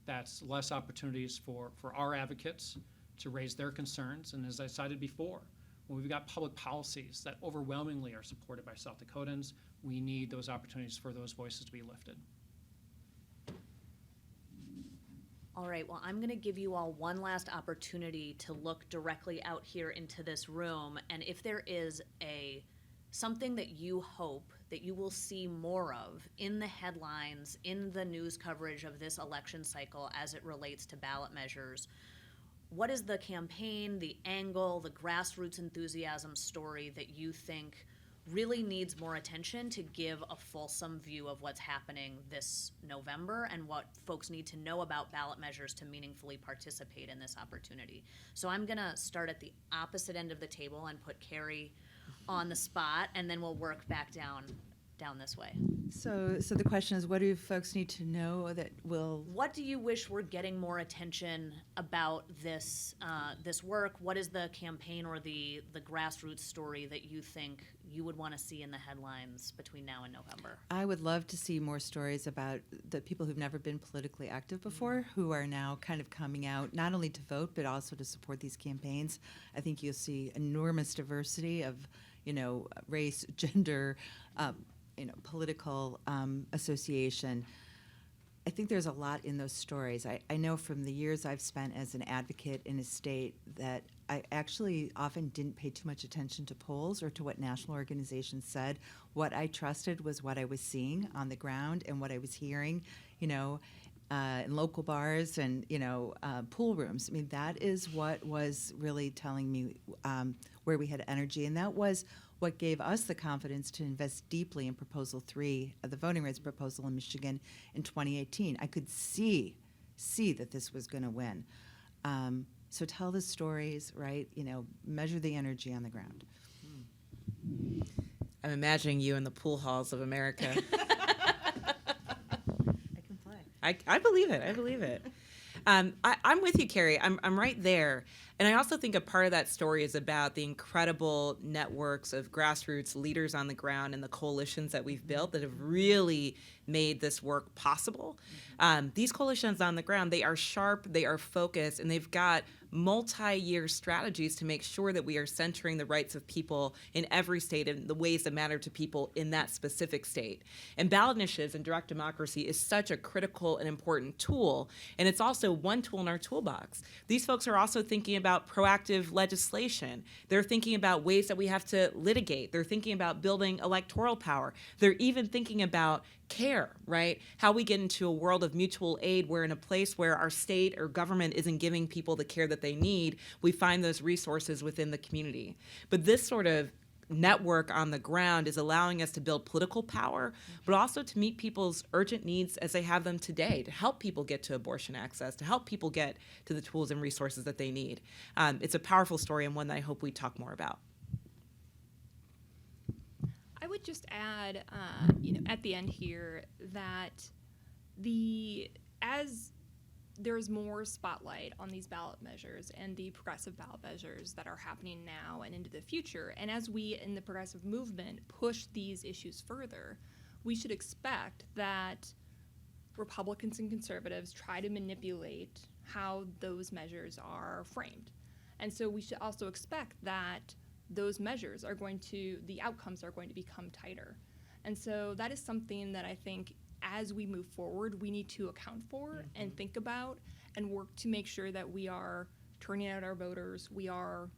that's less opportunities for our advocates to raise their concerns. And as I cited before, when we've got public policies that overwhelmingly are supported by South Dakotans, we need those opportunities for those voices to be lifted. All right, well, I'm going to give you all one last opportunity to look directly out here into this room, and if there is something that you hope that you will see more of in the headlines, in the news coverage of this election cycle as it relates to ballot measures, what is the campaign, the angle, the grassroots enthusiasm story that you think really needs more attention to give a fulsome view of what's happening this November and what folks need to know about ballot measures to meaningfully participate in this opportunity? So I'm going to start at the opposite end of the table and put Carrie on the spot, and then we'll work back down this way. So the question is, what do folks need to know that will? What do you wish were getting more attention about this work? What is the campaign or the grassroots story that you think you would want to see in the headlines between now and November? I would love to see more stories about the people who've never been politically active before, who are now kind of coming out, not only to vote, but also to support these campaigns. I think you'll see enormous diversity of, race, gender, political association. I think there's a lot in those stories. I know from the years I've spent as an advocate in a state that I actually often didn't pay too much attention to polls or to what national organizations said. What I trusted was what I was seeing on the ground and what I was hearing, in local bars and, pool rooms. I mean, that is what was really telling me where we had energy. And that was what gave us the confidence to invest deeply in Proposal 3, the voting rights proposal in Michigan in 2018. I could see that this was going to win. So tell the stories, right? Measure the energy on the ground. I'm imagining you in the pool halls of America. I can play. I believe it. I believe it. I'm with you, Carrie. I'm right there. And I also think a part of that story is about the incredible networks of grassroots leaders on the ground and the coalitions that we've built that have really made this work possible. These coalitions on the ground, they are sharp, they are focused, and they've got multi-year strategies to make sure that we are centering the rights of people in every state and the ways that matter to people in that specific state. And ballot initiatives and direct democracy is such a critical and important tool, and it's also one tool in our toolbox. These folks are also thinking about proactive legislation. They're thinking about ways that we have to litigate. They're thinking about building electoral power. They're even thinking about care, right? How we get into a world of mutual aid where in a place where our state or government isn't giving people the care that they need, we find those resources within the community. But this sort of network on the ground is allowing us to build political power, but also to meet people's urgent needs as they have them today, to help people get to abortion access, to help people get to the tools and resources that they need. It's a powerful story and one that I hope we talk more about. I would just add, at the end here that as there's more spotlight on these ballot measures and the progressive ballot measures that are happening now and into the future, and as we in the progressive movement push these issues further, we should expect that Republicans and conservatives try to manipulate how those measures are framed. And so we should also expect that those measures the outcomes are going to become tighter. And so that is something that I think as we move forward, we need to account for and think about and work to make sure that we are turning out our voters, we are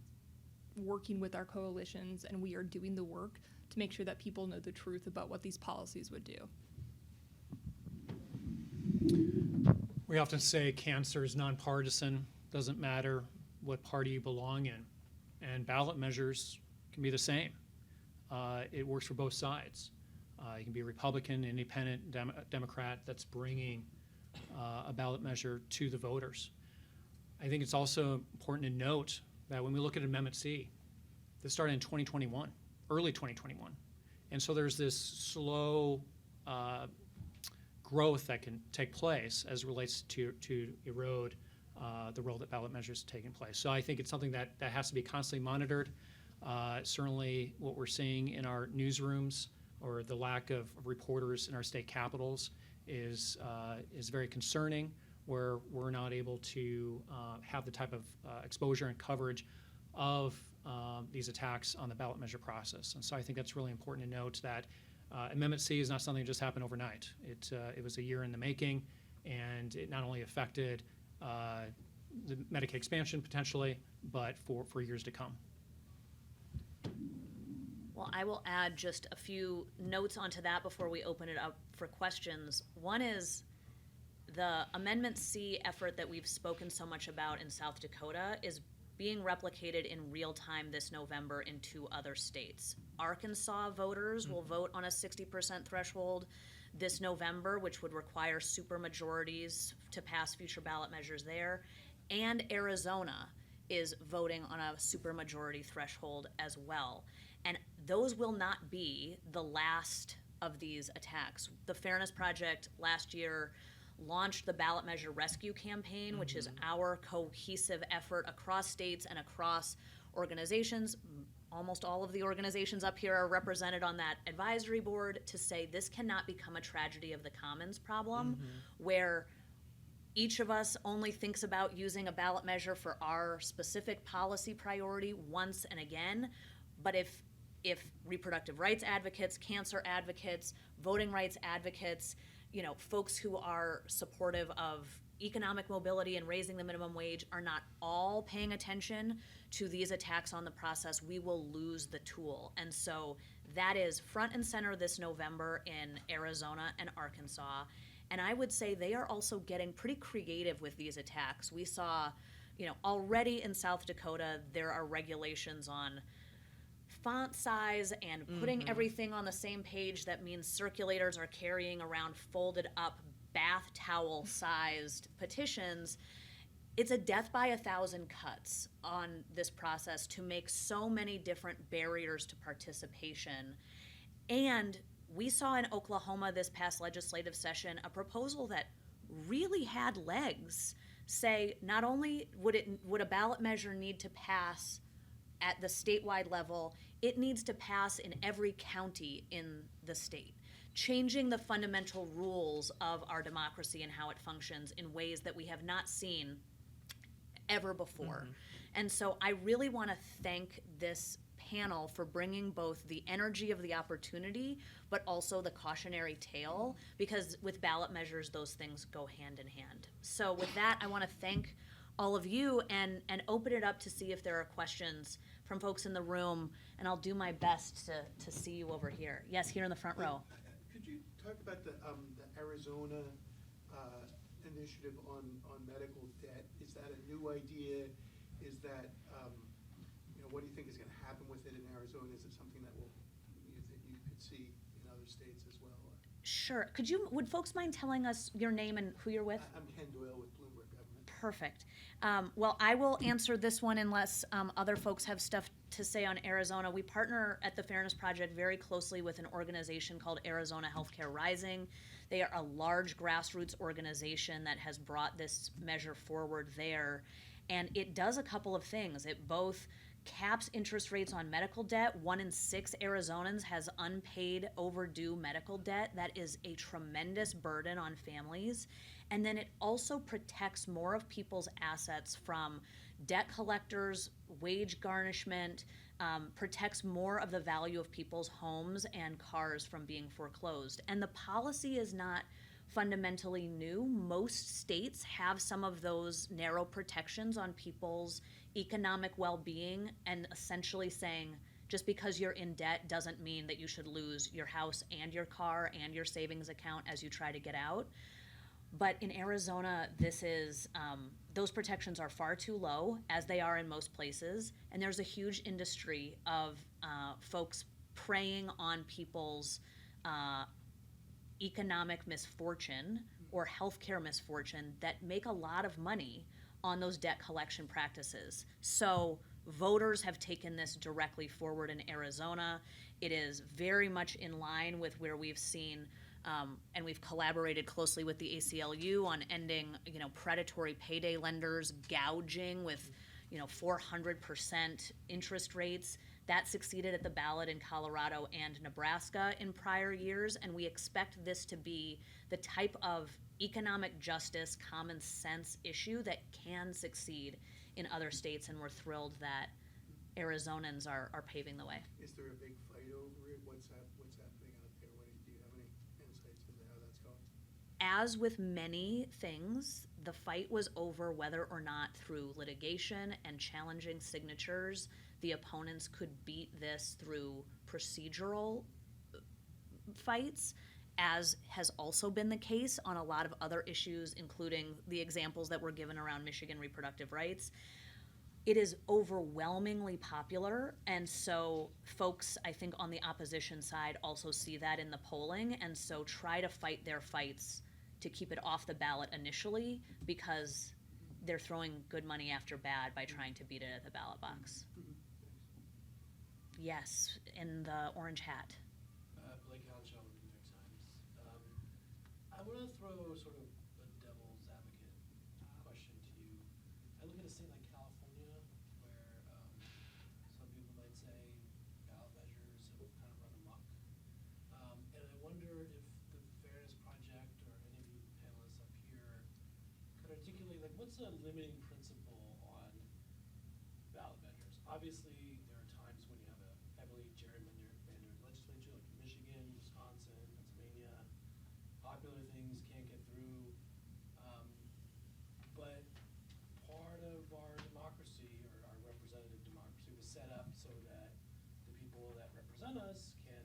working with our coalitions, and we are doing the work to make sure that people know the truth about what these policies would do. We often say cancer is nonpartisan, doesn't matter what party you belong in. And ballot measures can be the same. It works for both sides. You can be a Republican, independent, Democrat that's bringing a ballot measure to the voters. I think it's also important to note that when we look at Amendment C, this started in 2021, early 2021. And so there's this slow growth that can take place as it relates to erode the role that ballot measures are taking place. So I think it's something that has to be constantly monitored. Certainly what we're seeing in our newsrooms or the lack of reporters in our state capitals is very concerning, where we're not able to have the type of exposure and coverage of these attacks on the ballot measure process. And so I think that's really important to note that Amendment C is not something that just happened overnight. It was a year in the making, and it not only affected the Medicaid expansion potentially, but for years to come. Well, I will add just a few notes onto that before we open it up for questions. One is the Amendment C effort that we've spoken so much about in South Dakota is being replicated in real time this November in 2 other states. Arkansas voters will vote on a 60% threshold this November, which would require supermajorities to pass future ballot measures there. And Arizona is voting on a supermajority threshold as well. And those will not be the last of these attacks. The Fairness Project last year launched the Ballot Measure Rescue Campaign, which is our cohesive effort across states and across organizations. Almost all of the organizations up here are represented on that advisory board to say this cannot become a tragedy of the commons problem, where each of us only thinks about using a ballot measure for our specific policy priority once and again. But if reproductive rights advocates, cancer advocates, voting rights advocates, folks who are supportive of economic mobility and raising the minimum wage are not all paying attention to these attacks on the process, we will lose the tool. And so that is front and center this November in Arizona and Arkansas. And I would say they are also getting pretty creative with these attacks. We saw, already in South Dakota, there are regulations on font size and putting everything on the same page. That means circulators are carrying around folded up bath towel sized petitions. It's a death by 1,000 cuts on this process to make so many different barriers to participation. And we saw in Oklahoma this past legislative session a proposal that really had legs. Say, not only would a ballot measure need to pass at the statewide level, it needs to pass in every county in the state, changing the fundamental rules of our democracy and how it functions in ways that we have not seen ever before. And so I really want to thank this panel for bringing both the energy of the opportunity but also the cautionary tale, because with ballot measures those things go hand in hand. So with that, I want to thank all of you and open it up to see if there are questions from folks in the room, and I'll do my best to see you over here. Yes, here in the front row. Could you talk about the Arizona initiative on medical debt? Is that a new idea? Is that, what do you think is going to happen with it in Arizona? Is it something that you could see in other states as well? Sure. Would folks mind telling us your name and who you're with? I'm Ken Doyle with Bloomberg Government. Perfect. Well, I will answer this one unless other folks have stuff to say on Arizona. We partner at the Fairness Project very closely with an organization called Arizona Healthcare Rising. They are a large grassroots organization that has brought this measure forward there. And it does a couple of things. It both caps interest rates on medical debt. 1 in 6 Arizonans has unpaid overdue medical debt. That is a tremendous burden on families. And then it also protects more of people's assets from debt collectors, wage garnishment, protects more of the value of people's homes and cars from being foreclosed. And the policy is not fundamentally new. Most states have some of those narrow protections on people's economic well-being, and essentially saying just because you're in debt doesn't mean that you should lose your house and your car and your savings account as you try to get out. But in Arizona, this is those protections are far too low, as they are in most places, and there's a huge industry of folks preying on people's economic misfortune or healthcare misfortune that make a lot of money on those debt collection practices. So voters have taken this directly forward in Arizona. It is very much in line with where we've seen, and we've collaborated closely with the ACLU on ending, predatory payday lenders gouging with, 400% interest rates. That succeeded at the ballot in Colorado and Nebraska in prior years, and we expect this to be the type of economic justice, common sense issue that can succeed in other states, and we're thrilled that Arizonans are paving the way. Is there a big fight over it? What's happening out there? Do you have any insights into how that's going? As with many things, the fight was over whether or not through litigation and challenging signatures, the opponents could beat this through procedural fights, as has also been the case on a lot of other issues, including the examples that were given around Michigan reproductive rights. It is overwhelmingly popular, and so folks, I think, on the opposition side also see that in the polling, and so try to fight their fights to keep it off the ballot initially, because they're throwing good money after bad by trying to beat it at the ballot box. Yes, in the orange hat. Blake Hounshaw with the New York Times. I want to throw sort of a devil's advocate question to you. I look at a state like California, where some people might say ballot measures have kind of run amok. And I wonder if the Fairness Project or any of you panelists up here could articulate, like, what's a limiting principle on ballot measures? Obviously, there are times when you have a heavily gerrymandered legislature, like Michigan, Wisconsin, Pennsylvania. Popular things can't get through. But part of our democracy, or our representative democracy, was set up so that the people that represent us can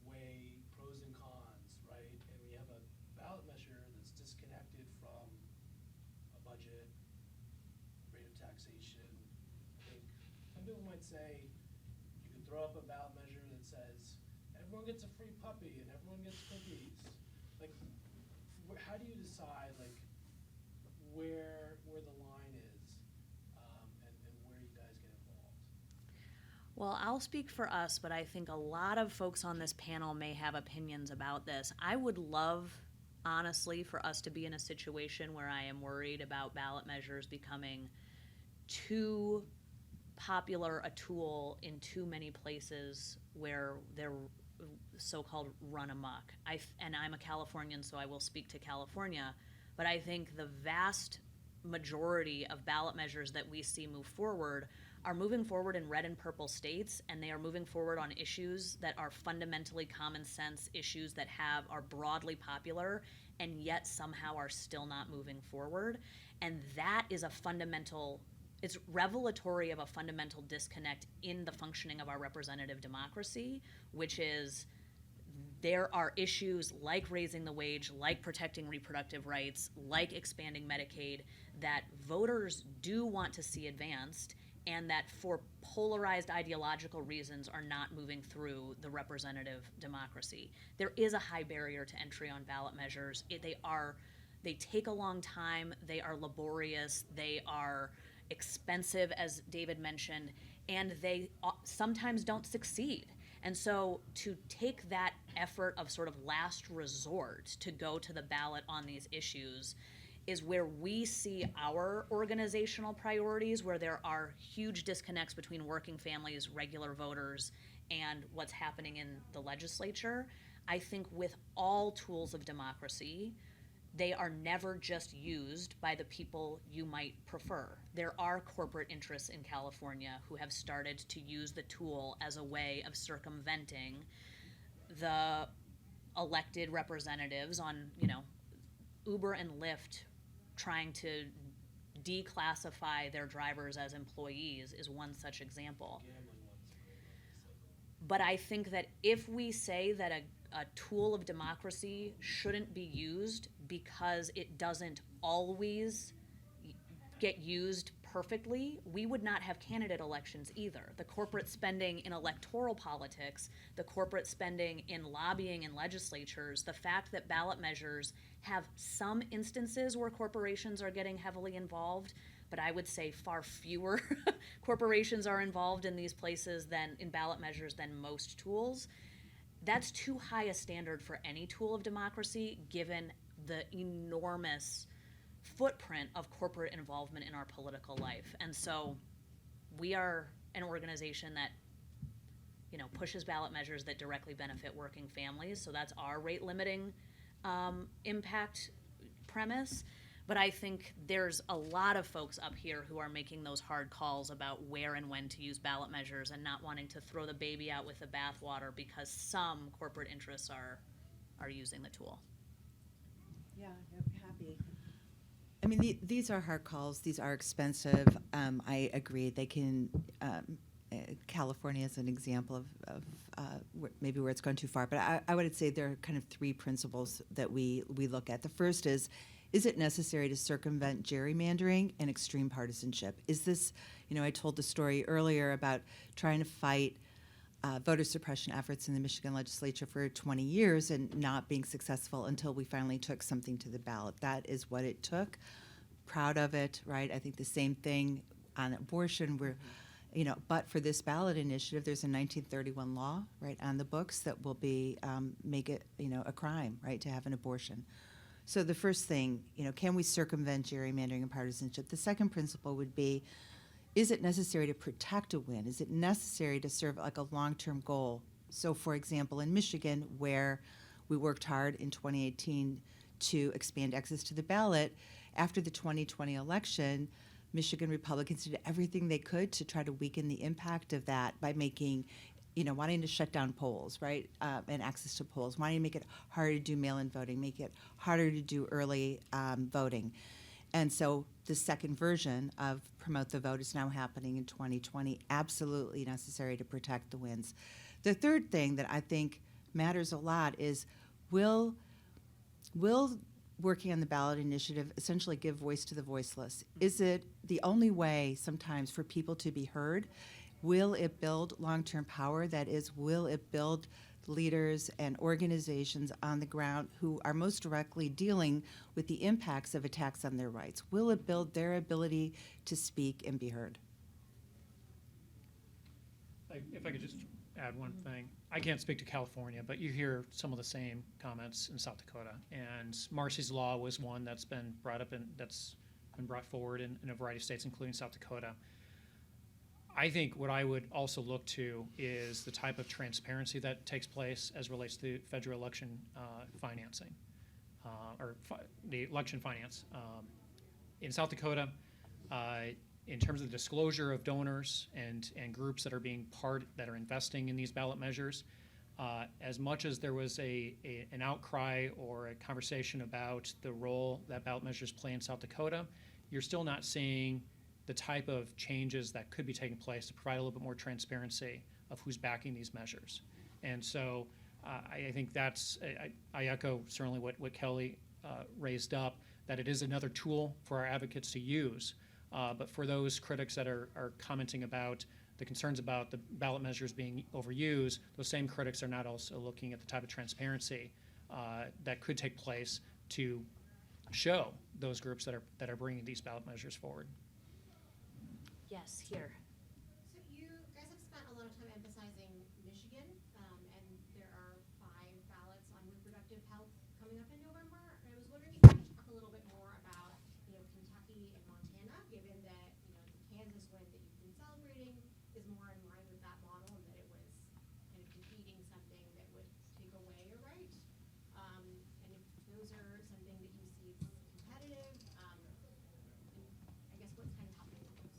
weigh pros and cons, right? And we have a ballot measure that's disconnected from a budget, rate of taxation. I think some people might say you could throw up a ballot measure that says everyone gets a free puppy and everyone gets cookies. Like, how do you decide, like, where the line is, and where you guys get involved? Well, I'll speak for us, but I think a lot of folks on this panel may have opinions about this. I would love, honestly, for us to be in a situation where I am worried about ballot measures becoming too popular a tool in too many places where they're so-called run amok. And I'm a Californian, so I will speak to California, but I think the vast majority of ballot measures that we see move forward are moving forward in red and purple states, and they are moving forward on issues that are fundamentally common sense issues that are broadly popular, and yet somehow are still not moving forward. And that is it's revelatory of a fundamental disconnect in the functioning of our representative democracy, which is there are issues like raising the wage, like protecting reproductive rights, like expanding Medicaid, that voters do want to see advanced, and that for polarized ideological reasons are not moving through the representative democracy. There is a high barrier to entry on ballot measures. They take a long time, they are laborious, they are expensive, as David mentioned, and they sometimes don't succeed. And so to take that effort of sort of last resort to go to the ballot on these issues is where we see our organizational priorities, where there are huge disconnects between working families, regular voters, and what's happening in the legislature. I think with all tools of democracy, they are never just used by the people you might prefer. There are corporate interests in California who have started to use the tool as a way of circumventing the elected representatives on, Uber and Lyft trying to declassify their drivers as employees is one such example. But I think that if we say that a tool of democracy shouldn't be used because it doesn't always get used perfectly, we would not have candidate elections either. The corporate spending in electoral politics, the corporate spending in lobbying in legislatures, the fact that ballot measures have some instances where corporations are getting heavily involved, but I would say far fewer corporations are involved in these places than in ballot measures than most tools. That's too high a standard for any tool of democracy, given the enormous footprint of corporate involvement in our political life. And so we are an organization that pushes ballot measures that directly benefit working families. So that's our rate limiting impact premise. But I think there's a lot of folks up here who are making those hard calls about where and when to use ballot measures and not wanting to throw the baby out with the bathwater because some corporate interests are using the tool. Yeah, happy. I mean, these are hard calls. These are expensive. I agree. They can. California is an example of maybe where it's gone too far. But I would say there are kind of three principles that we look at. The first is it necessary to circumvent gerrymandering and extreme partisanship? Is this, I told the story earlier about trying to fight voter suppression efforts in the Michigan legislature for 20 years and not being successful until we finally took something to the ballot. That is what it took. Proud of it, right? I think the same thing on abortion. But for this ballot initiative, there's a 1931 law, right, on the books that will make it, a crime, right, to have an abortion. So the first thing, can we circumvent gerrymandering and partisanship? The second principle would be, is it necessary to protect a win? Is it necessary to serve like a long-term goal? So, for example, in Michigan, where we worked hard in 2018 to expand access to the ballot, after the 2020 election, Michigan Republicans did everything they could to try to weaken the impact of that by making, wanting to shut down polls, right, and access to polls, wanting to make it harder to do mail-in voting, make it harder to do early voting. And so the second version of Promote the Vote is now happening in 2020, absolutely necessary to protect the wins. The third thing that I think matters a lot is will working on the ballot initiative essentially give voice to the voiceless? Is it the only way sometimes for people to be heard? Will it build long-term power? That is, will it build leaders and organizations on the ground who are most directly dealing with the impacts of attacks on their rights? Will it build their ability to speak and be heard? If I could just add one thing. I can't speak to California, but you hear some of the same comments in South Dakota. And Marcy's Law was one that's been brought up that's been brought forward in a variety of states, including South Dakota. I think what I would also look to is the type of transparency that takes place as relates to federal election financing, the election finance. In South Dakota, in terms of the disclosure of donors and groups that are investing in these ballot measures, as much as there was an outcry or a conversation about the role that ballot measures play in South Dakota, you're still not seeing the type of changes that could be taking place to provide a little bit more transparency of who's backing these measures. And so I think I echo certainly what Kelly raised up, that it is another tool for our advocates to use. But for those critics that are commenting about the concerns about the ballot measures being overused, those same critics are not also looking at the type of transparency that could take place to show those groups that are bringing these ballot measures forward. Yes, here. So you guys have spent a lot of time emphasizing Michigan, and there are 5 ballots on reproductive health coming up in November. And I was wondering if you could talk a little bit more about, Kentucky and Montana, given that, the Kansas win that you've been celebrating is more in line with that model and that it was kind of defeating something that would take away a right. And if those are something that you see as competitive, and I guess what's kind of happening with those?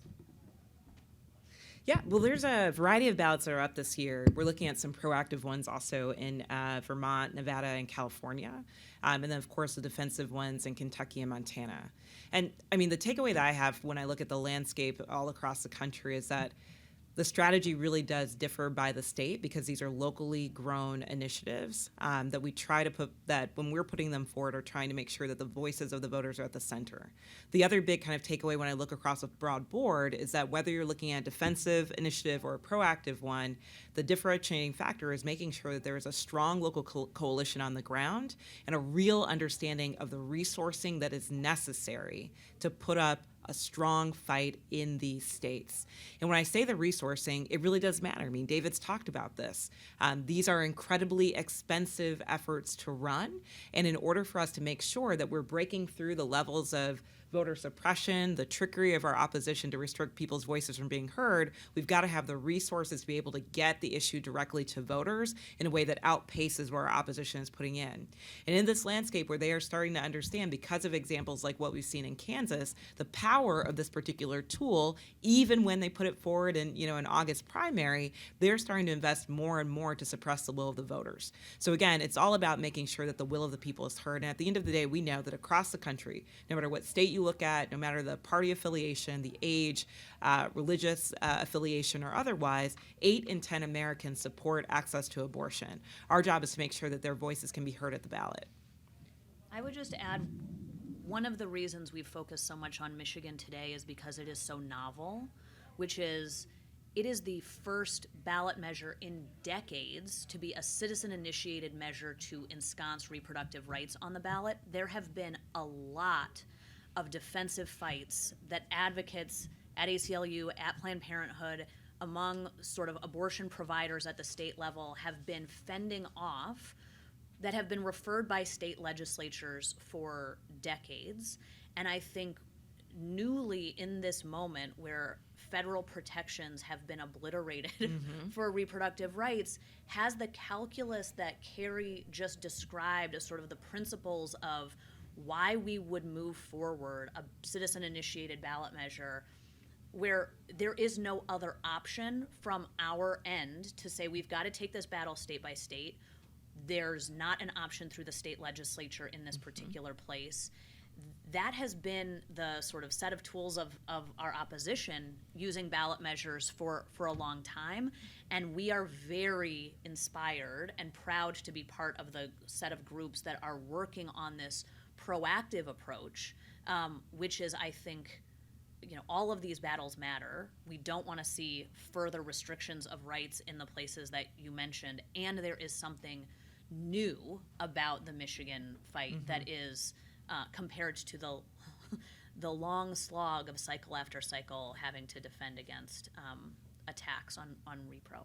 Yeah, well, there's a variety of ballots that are up this year. We're looking at some proactive ones also in Vermont, Nevada, and California. And then, of course, the defensive ones in Kentucky and Montana. And, I mean, the takeaway that I have when I look at the landscape all across the country is that the strategy really does differ by the state because these are locally grown initiatives that we try to put, that when we're putting them forward are trying to make sure that the voices of the voters are at the center. The other big kind of takeaway when I look across a broad board is that whether you're looking at a defensive initiative or a proactive one, the differentiating factor is making sure that there is a strong local coalition on the ground and a real understanding of the resourcing that is necessary to put up a strong fight in these states. And when I say the resourcing, it really does matter. I mean, David's talked about this. These are incredibly expensive efforts to run. And in order for us to make sure that we're breaking through the levels of voter suppression, the trickery of our opposition to restrict people's voices from being heard, we've got to have the resources to be able to get the issue directly to voters in a way that outpaces where our opposition is putting in. And in this landscape where they are starting to understand, because of examples like what we've seen in Kansas, the power of this particular tool, even when they put it forward in, an August primary, they're starting to invest more and more to suppress the will of the voters. So again, it's all about making sure that the will of the people is heard. And at the end of the day, we know that across the country, no matter what state you look at, no matter the party affiliation, the age, religious affiliation, or otherwise, 8 in 10 Americans support access to abortion. Our job is to make sure that their voices can be heard at the ballot. I would just add, one of the reasons we've focused so much on Michigan today is because it is so novel, which is it is the first ballot measure in decades to be a citizen-initiated measure to ensconce reproductive rights on the ballot. There have been a lot of defensive fights that advocates at ACLU, at Planned Parenthood, among sort of abortion providers at the state level have been fending off, that have been referred by state legislatures for decades. And I think newly in this moment where federal protections have been obliterated for reproductive rights, has the calculus that Carrie just described as sort of the principles of why we would move forward a citizen-initiated ballot measure where there is no other option from our end to say we've got to take this battle state by state. There's not an option through the state legislature in this particular place. That has been the sort of set of tools of our opposition using ballot measures for a long time. And we are very inspired and proud to be part of the set of groups that are working on this proactive approach, which is, I think, all of these battles matter. We don't want to see further restrictions of rights in the places that you mentioned. And there is something new about the Michigan fight that is compared to the long slog of cycle after cycle having to defend against attacks on repro.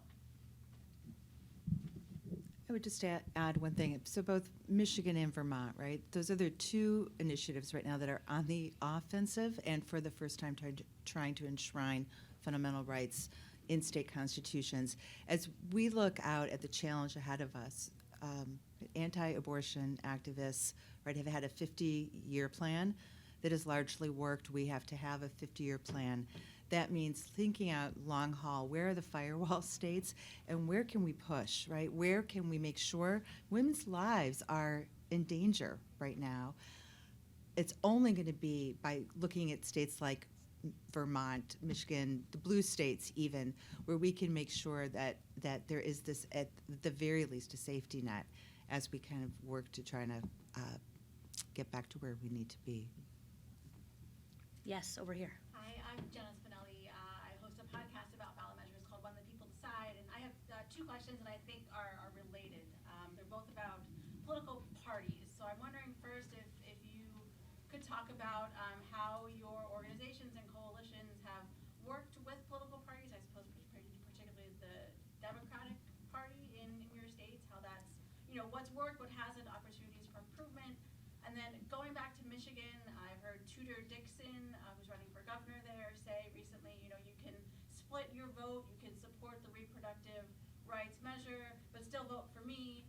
I would just add one thing. So both Michigan and Vermont, right? Those are the 2 initiatives right now that are on the offensive and for the first time trying to enshrine fundamental rights in state constitutions. As we look out at the challenge ahead of us, anti-abortion activists, right, have had a 50-year plan that has largely worked. We have to have a 50-year plan. That means thinking out long haul, where are the firewall states and where can we push, right? Where can we make sure women's lives are in danger right now? It's only going to be by looking at states like Vermont, Michigan, the blue states even, where we can make sure that there is this, at the very least, a safety net as we kind of work to try to get back to where we need to be. Yes, over here. Hi, I'm Jenna Spinelli. I host a podcast about ballot measures called When the People Decide, and I have 2 questions that I think are related. They're both about political parties. So I'm wondering first if you could talk about how your organizations and coalitions have worked with political parties, I suppose particularly the Democratic Party in your states, how that's, what's worked, what hasn't, opportunities for improvement. And then going back to Michigan, I've heard Tudor Dixon, who's running for governor there, say recently, you can split your vote, you can support the reproductive rights measure, but still vote for me.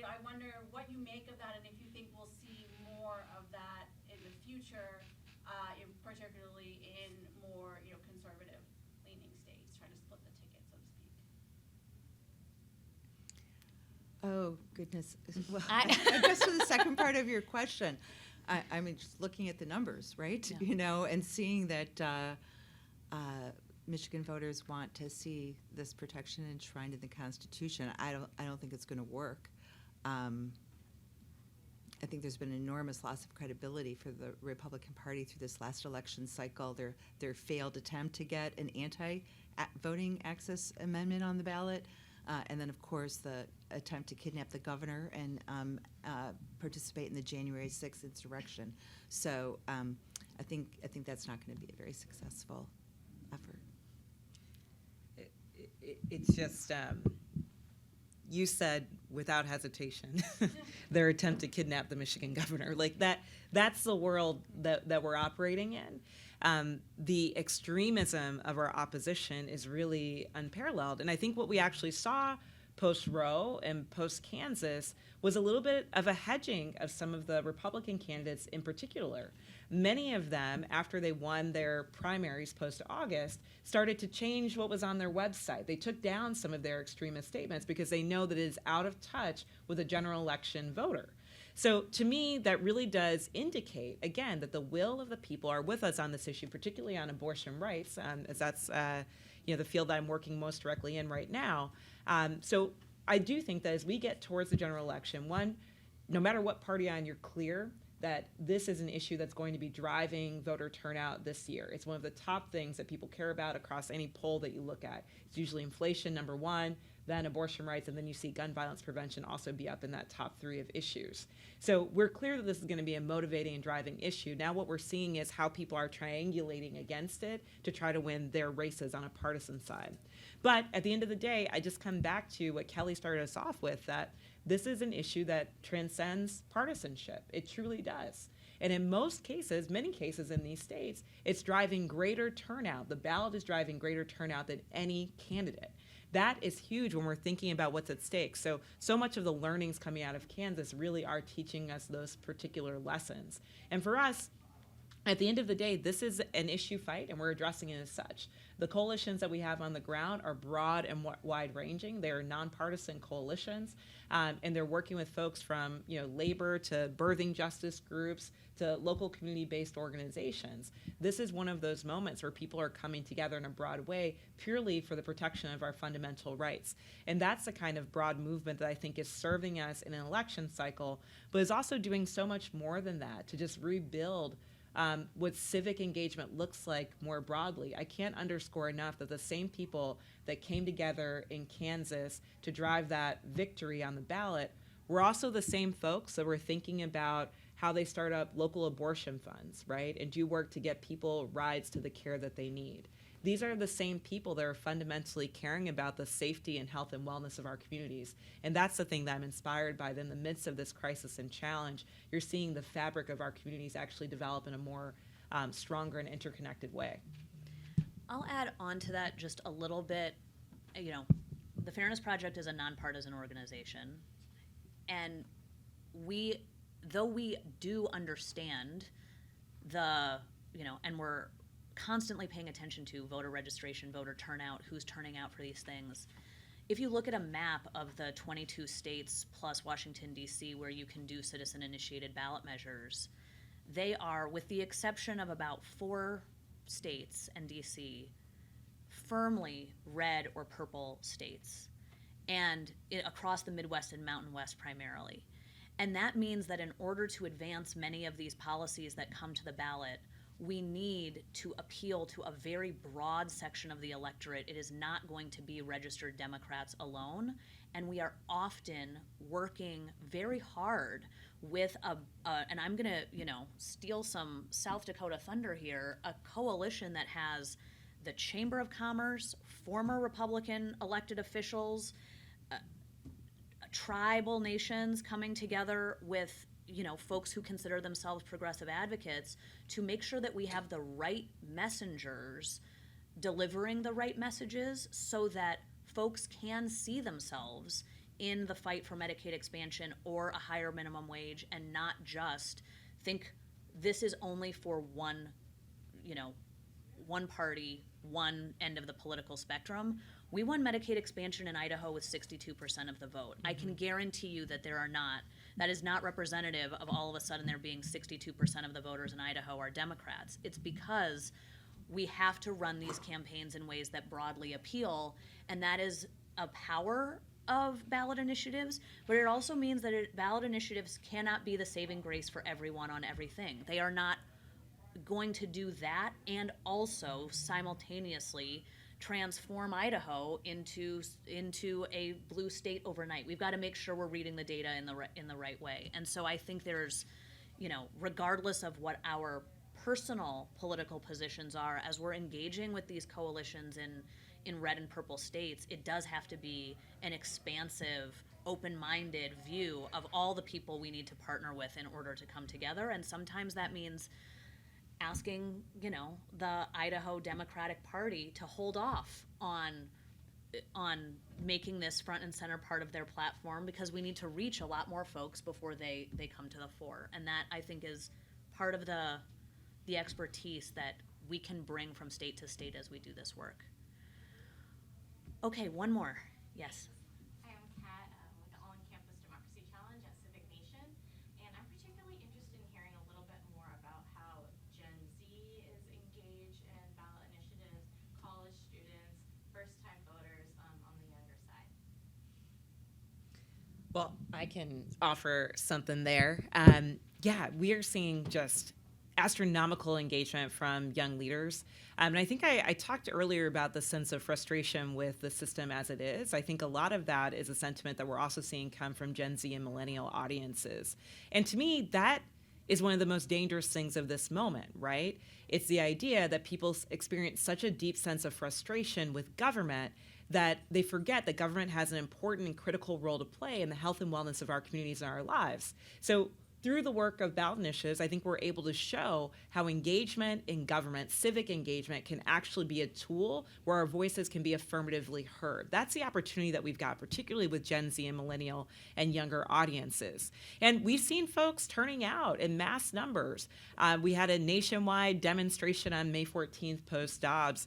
I wonder what you make of that and if you think we'll see more of that in the future, particularly in more, conservative-leaning states, trying to split the ticket, so to speak. Oh, goodness. Well, I guess to the second part of your question, I mean, just looking at the numbers, right? Yeah. And seeing that Michigan voters want to see this protection enshrined in the Constitution, I don't think it's going to work. I think there's been an enormous loss of credibility for the Republican Party through this last election cycle. Their failed attempt to get an anti-voting access amendment on the ballot. And then, of course, the attempt to kidnap the governor and participate in the January 6th insurrection. So I think that's not going to be a very successful effort. It's just, you said without hesitation their attempt to kidnap the Michigan governor. Like that's the world that we're operating in. The extremism of our opposition is really unparalleled. And I think what we actually saw post-Roe and post-Kansas was a little bit of a hedging of some of the Republican candidates in particular. Many of them, after they won their primaries post-August, started to change what was on their website. They took down some of their extremist statements because they know that it is out of touch with a general election voter. So to me, that really does indicate, again, that the will of the people are with us on this issue, particularly on abortion rights, as that's the field that I'm working most directly in right now. So I do think that as we get towards the general election, one, no matter what party you're on, you're clear that this is an issue that's going to be driving voter turnout this year. It's one of the top things that people care about across any poll that you look at. It's usually inflation, number one, then abortion rights, and then you see gun violence prevention also be up in that top three of issues. So we're clear that this is going to be a motivating and driving issue. Now what we're seeing is how people are triangulating against it to try to win their races on a partisan side. But at the end of the day, I just come back to what Kelly started us off with, that this is an issue that transcends partisanship. It truly does. And in most cases, many cases in these states, it's driving greater turnout. The ballot is driving greater turnout than any candidate. That is huge when we're thinking about what's at stake. So much of the learnings coming out of Kansas really are teaching us those particular lessons. And for us, at the end of the day, this is an issue fight, and we're addressing it as such. The coalitions that we have on the ground are broad and wide-ranging. They are nonpartisan coalitions, and they're working with folks from labor to birthing justice groups to local community-based organizations. This is one of those moments where people are coming together in a broad way purely for the protection of our fundamental rights. And that's the kind of broad movement that I think is serving us in an election cycle, but is also doing so much more than that to just rebuild what civic engagement looks like more broadly. I can't underscore enough that the same people that came together in Kansas to drive that victory on the ballot were also the same folks that were thinking about how they start up local abortion funds, right? And do work to get people rides to the care that they need. These are the same people that are fundamentally caring about the safety and health and wellness of our communities. And that's the thing that I'm inspired by. That in the midst of this crisis and challenge, you're seeing the fabric of our communities actually develop in a more stronger and interconnected way. I'll add on to that just a little bit. The Fairness Project is a nonpartisan organization. And though we do understand and we're constantly paying attention to voter registration, voter turnout, who's turning out for these things. If you look at a map of the 22 states plus Washington, D.C., where you can do citizen-initiated ballot measures, they are, with the exception of about 4 states and D.C., firmly red or purple states, and across the Midwest and Mountain West primarily. And that means that in order to advance many of these policies that come to the ballot, we need to appeal to a very broad section of the electorate. It is not going to be registered Democrats alone, and we are often working very hard with and I'm going to, steal some South Dakota thunder here, a coalition that has the Chamber of Commerce, former Republican elected officials, tribal nations coming together with folks who consider themselves progressive advocates to make sure that we have the right messengers delivering the right messages so that folks can see themselves in the fight for Medicaid expansion or a higher minimum wage and not just think this is only for one party, one end of the political spectrum. We won Medicaid expansion in Idaho with 62% of the vote. I can guarantee you that that is not representative of all of a sudden there being 62% of the voters in Idaho are Democrats. It's because we have to run these campaigns in ways that broadly appeal, and that is a power of ballot initiatives, but it also means that ballot initiatives cannot be the saving grace for everyone on everything. They are not going to do that and also simultaneously transform Idaho into a blue state overnight. We've got to make sure we're reading the data in the right way. And so I think there's, regardless of what our personal political positions are, as we're engaging with these coalitions in red and purple states, it does have to be an expansive, open-minded view of all the people we need to partner with in order to come together. And sometimes that means asking, the Idaho Democratic Party to hold off on making this front and center part of their platform, because we need to reach a lot more folks before they come to the fore. And that, I think, is part of the expertise that we can bring from state to state as we do this work. Okay, one more. Yes. Hi, I'm Kat with the On-Campus Democracy Challenge at Civic Nation, and I'm particularly interested in hearing a little bit more about how Gen Z is engaged in ballot initiatives, college students, first-time voters on the younger side. Well, I can offer something there. Yeah, we are seeing just astronomical engagement from young leaders. And I think I talked earlier about the sense of frustration with the system as it is. I think a lot of that is a sentiment that we're also seeing come from Gen Z and millennial audiences. And to me, that is one of the most dangerous things of this moment, right? It's the idea that people experience such a deep sense of frustration with government that they forget that government has an important and critical role to play in the health and wellness of our communities and our lives. So through the work of ballot initiatives, I think we're able to show how engagement in government, civic engagement, can actually be a tool where our voices can be affirmatively heard. That's the opportunity that we've got, particularly with Gen Z and millennial and younger audiences. And we've seen folks turning out in mass numbers. We had a nationwide demonstration on May 14th post-Dobbs,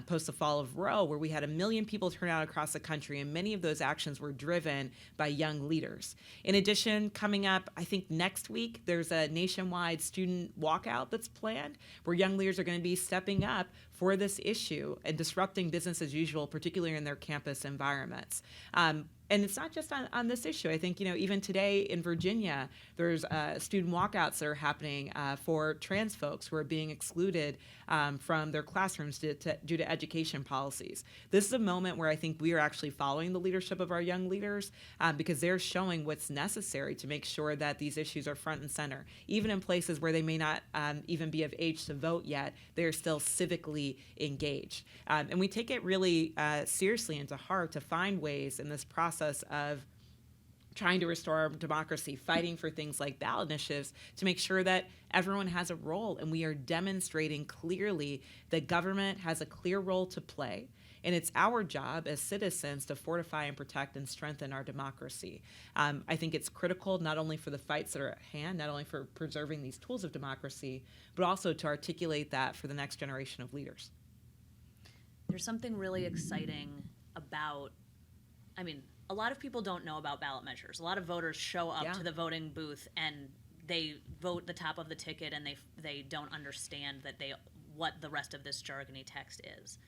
post the fall of Roe, where we had 1 million people turn out across the country, and many of those actions were driven by young leaders. In addition, coming up, I think next week, there's a nationwide student walkout that's planned, where young leaders are going to be stepping up for this issue and disrupting business as usual, particularly in their campus environments. And it's not just on this issue. I think, even today in Virginia, there's student walkouts that are happening for trans folks who are being excluded from their classrooms due to education policies. This is a moment where I think we are actually following the leadership of our young leaders because they're showing what's necessary to make sure that these issues are front and center. Even in places where they may not even be of age to vote yet, they're still civically engaged. And we take it really seriously and to heart to find ways in this process of trying to restore our democracy, fighting for things like ballot initiatives to make sure that everyone has a role, and we are demonstrating clearly that government has a clear role to play, and it's our job as citizens to fortify and protect and strengthen our democracy. I think it's critical not only for the fights that are at hand, not only for preserving these tools of democracy, but also to articulate that for the next generation of leaders. There's something really exciting about, a lot of people don't know about ballot measures. A lot of voters show up to the voting booth and they vote the top of the ticket, and they don't understand what the rest of this jargony text is.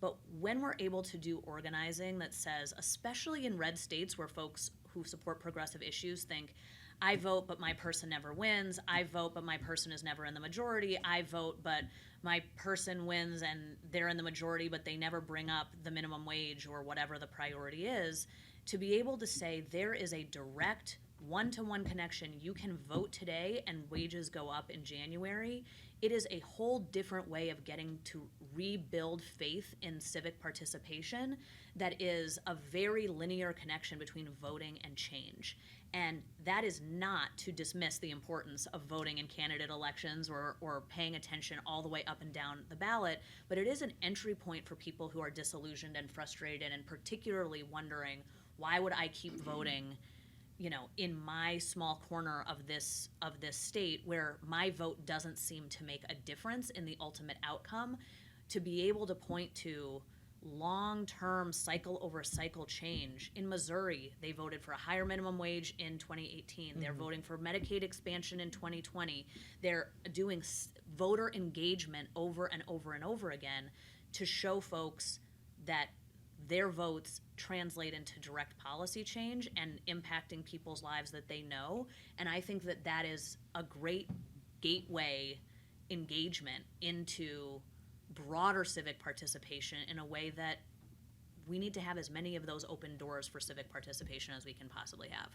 But when we're able to do organizing that says, especially in red states where folks who support progressive issues think, I vote, but my person never wins. I vote, but my person is never in the majority. I vote, but my person wins and they're in the majority, but they never bring up the minimum wage or whatever the priority is. To be able to say there is a direct one-to-one connection, you can vote today and wages go up in January, it is a whole different way of getting to rebuild faith in civic participation that is a very linear connection between voting and change. And that is not to dismiss the importance of voting in candidate elections or paying attention all the way up and down the ballot, but it is an entry point for people who are disillusioned and frustrated and particularly wondering, why would I keep voting, in my small corner of this state where my vote doesn't seem to make a difference in the ultimate outcome? To be able to point to long-term cycle over cycle change. In Missouri, they voted for a higher minimum wage in 2018. Mm-hmm. They're voting for Medicaid expansion in 2020. They're doing voter engagement over and over and over again to show folks that their votes translate into direct policy change and impacting people's lives that they know. And I think that is a great gateway engagement into broader civic participation in a way that we need to have as many of those open doors for civic participation as we can possibly have.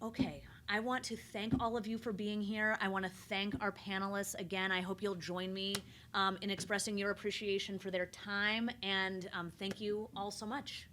Okay, I want to thank all of you for being here. I want to thank our panelists again. I hope you'll join me in expressing your appreciation for their time, and thank you all so much.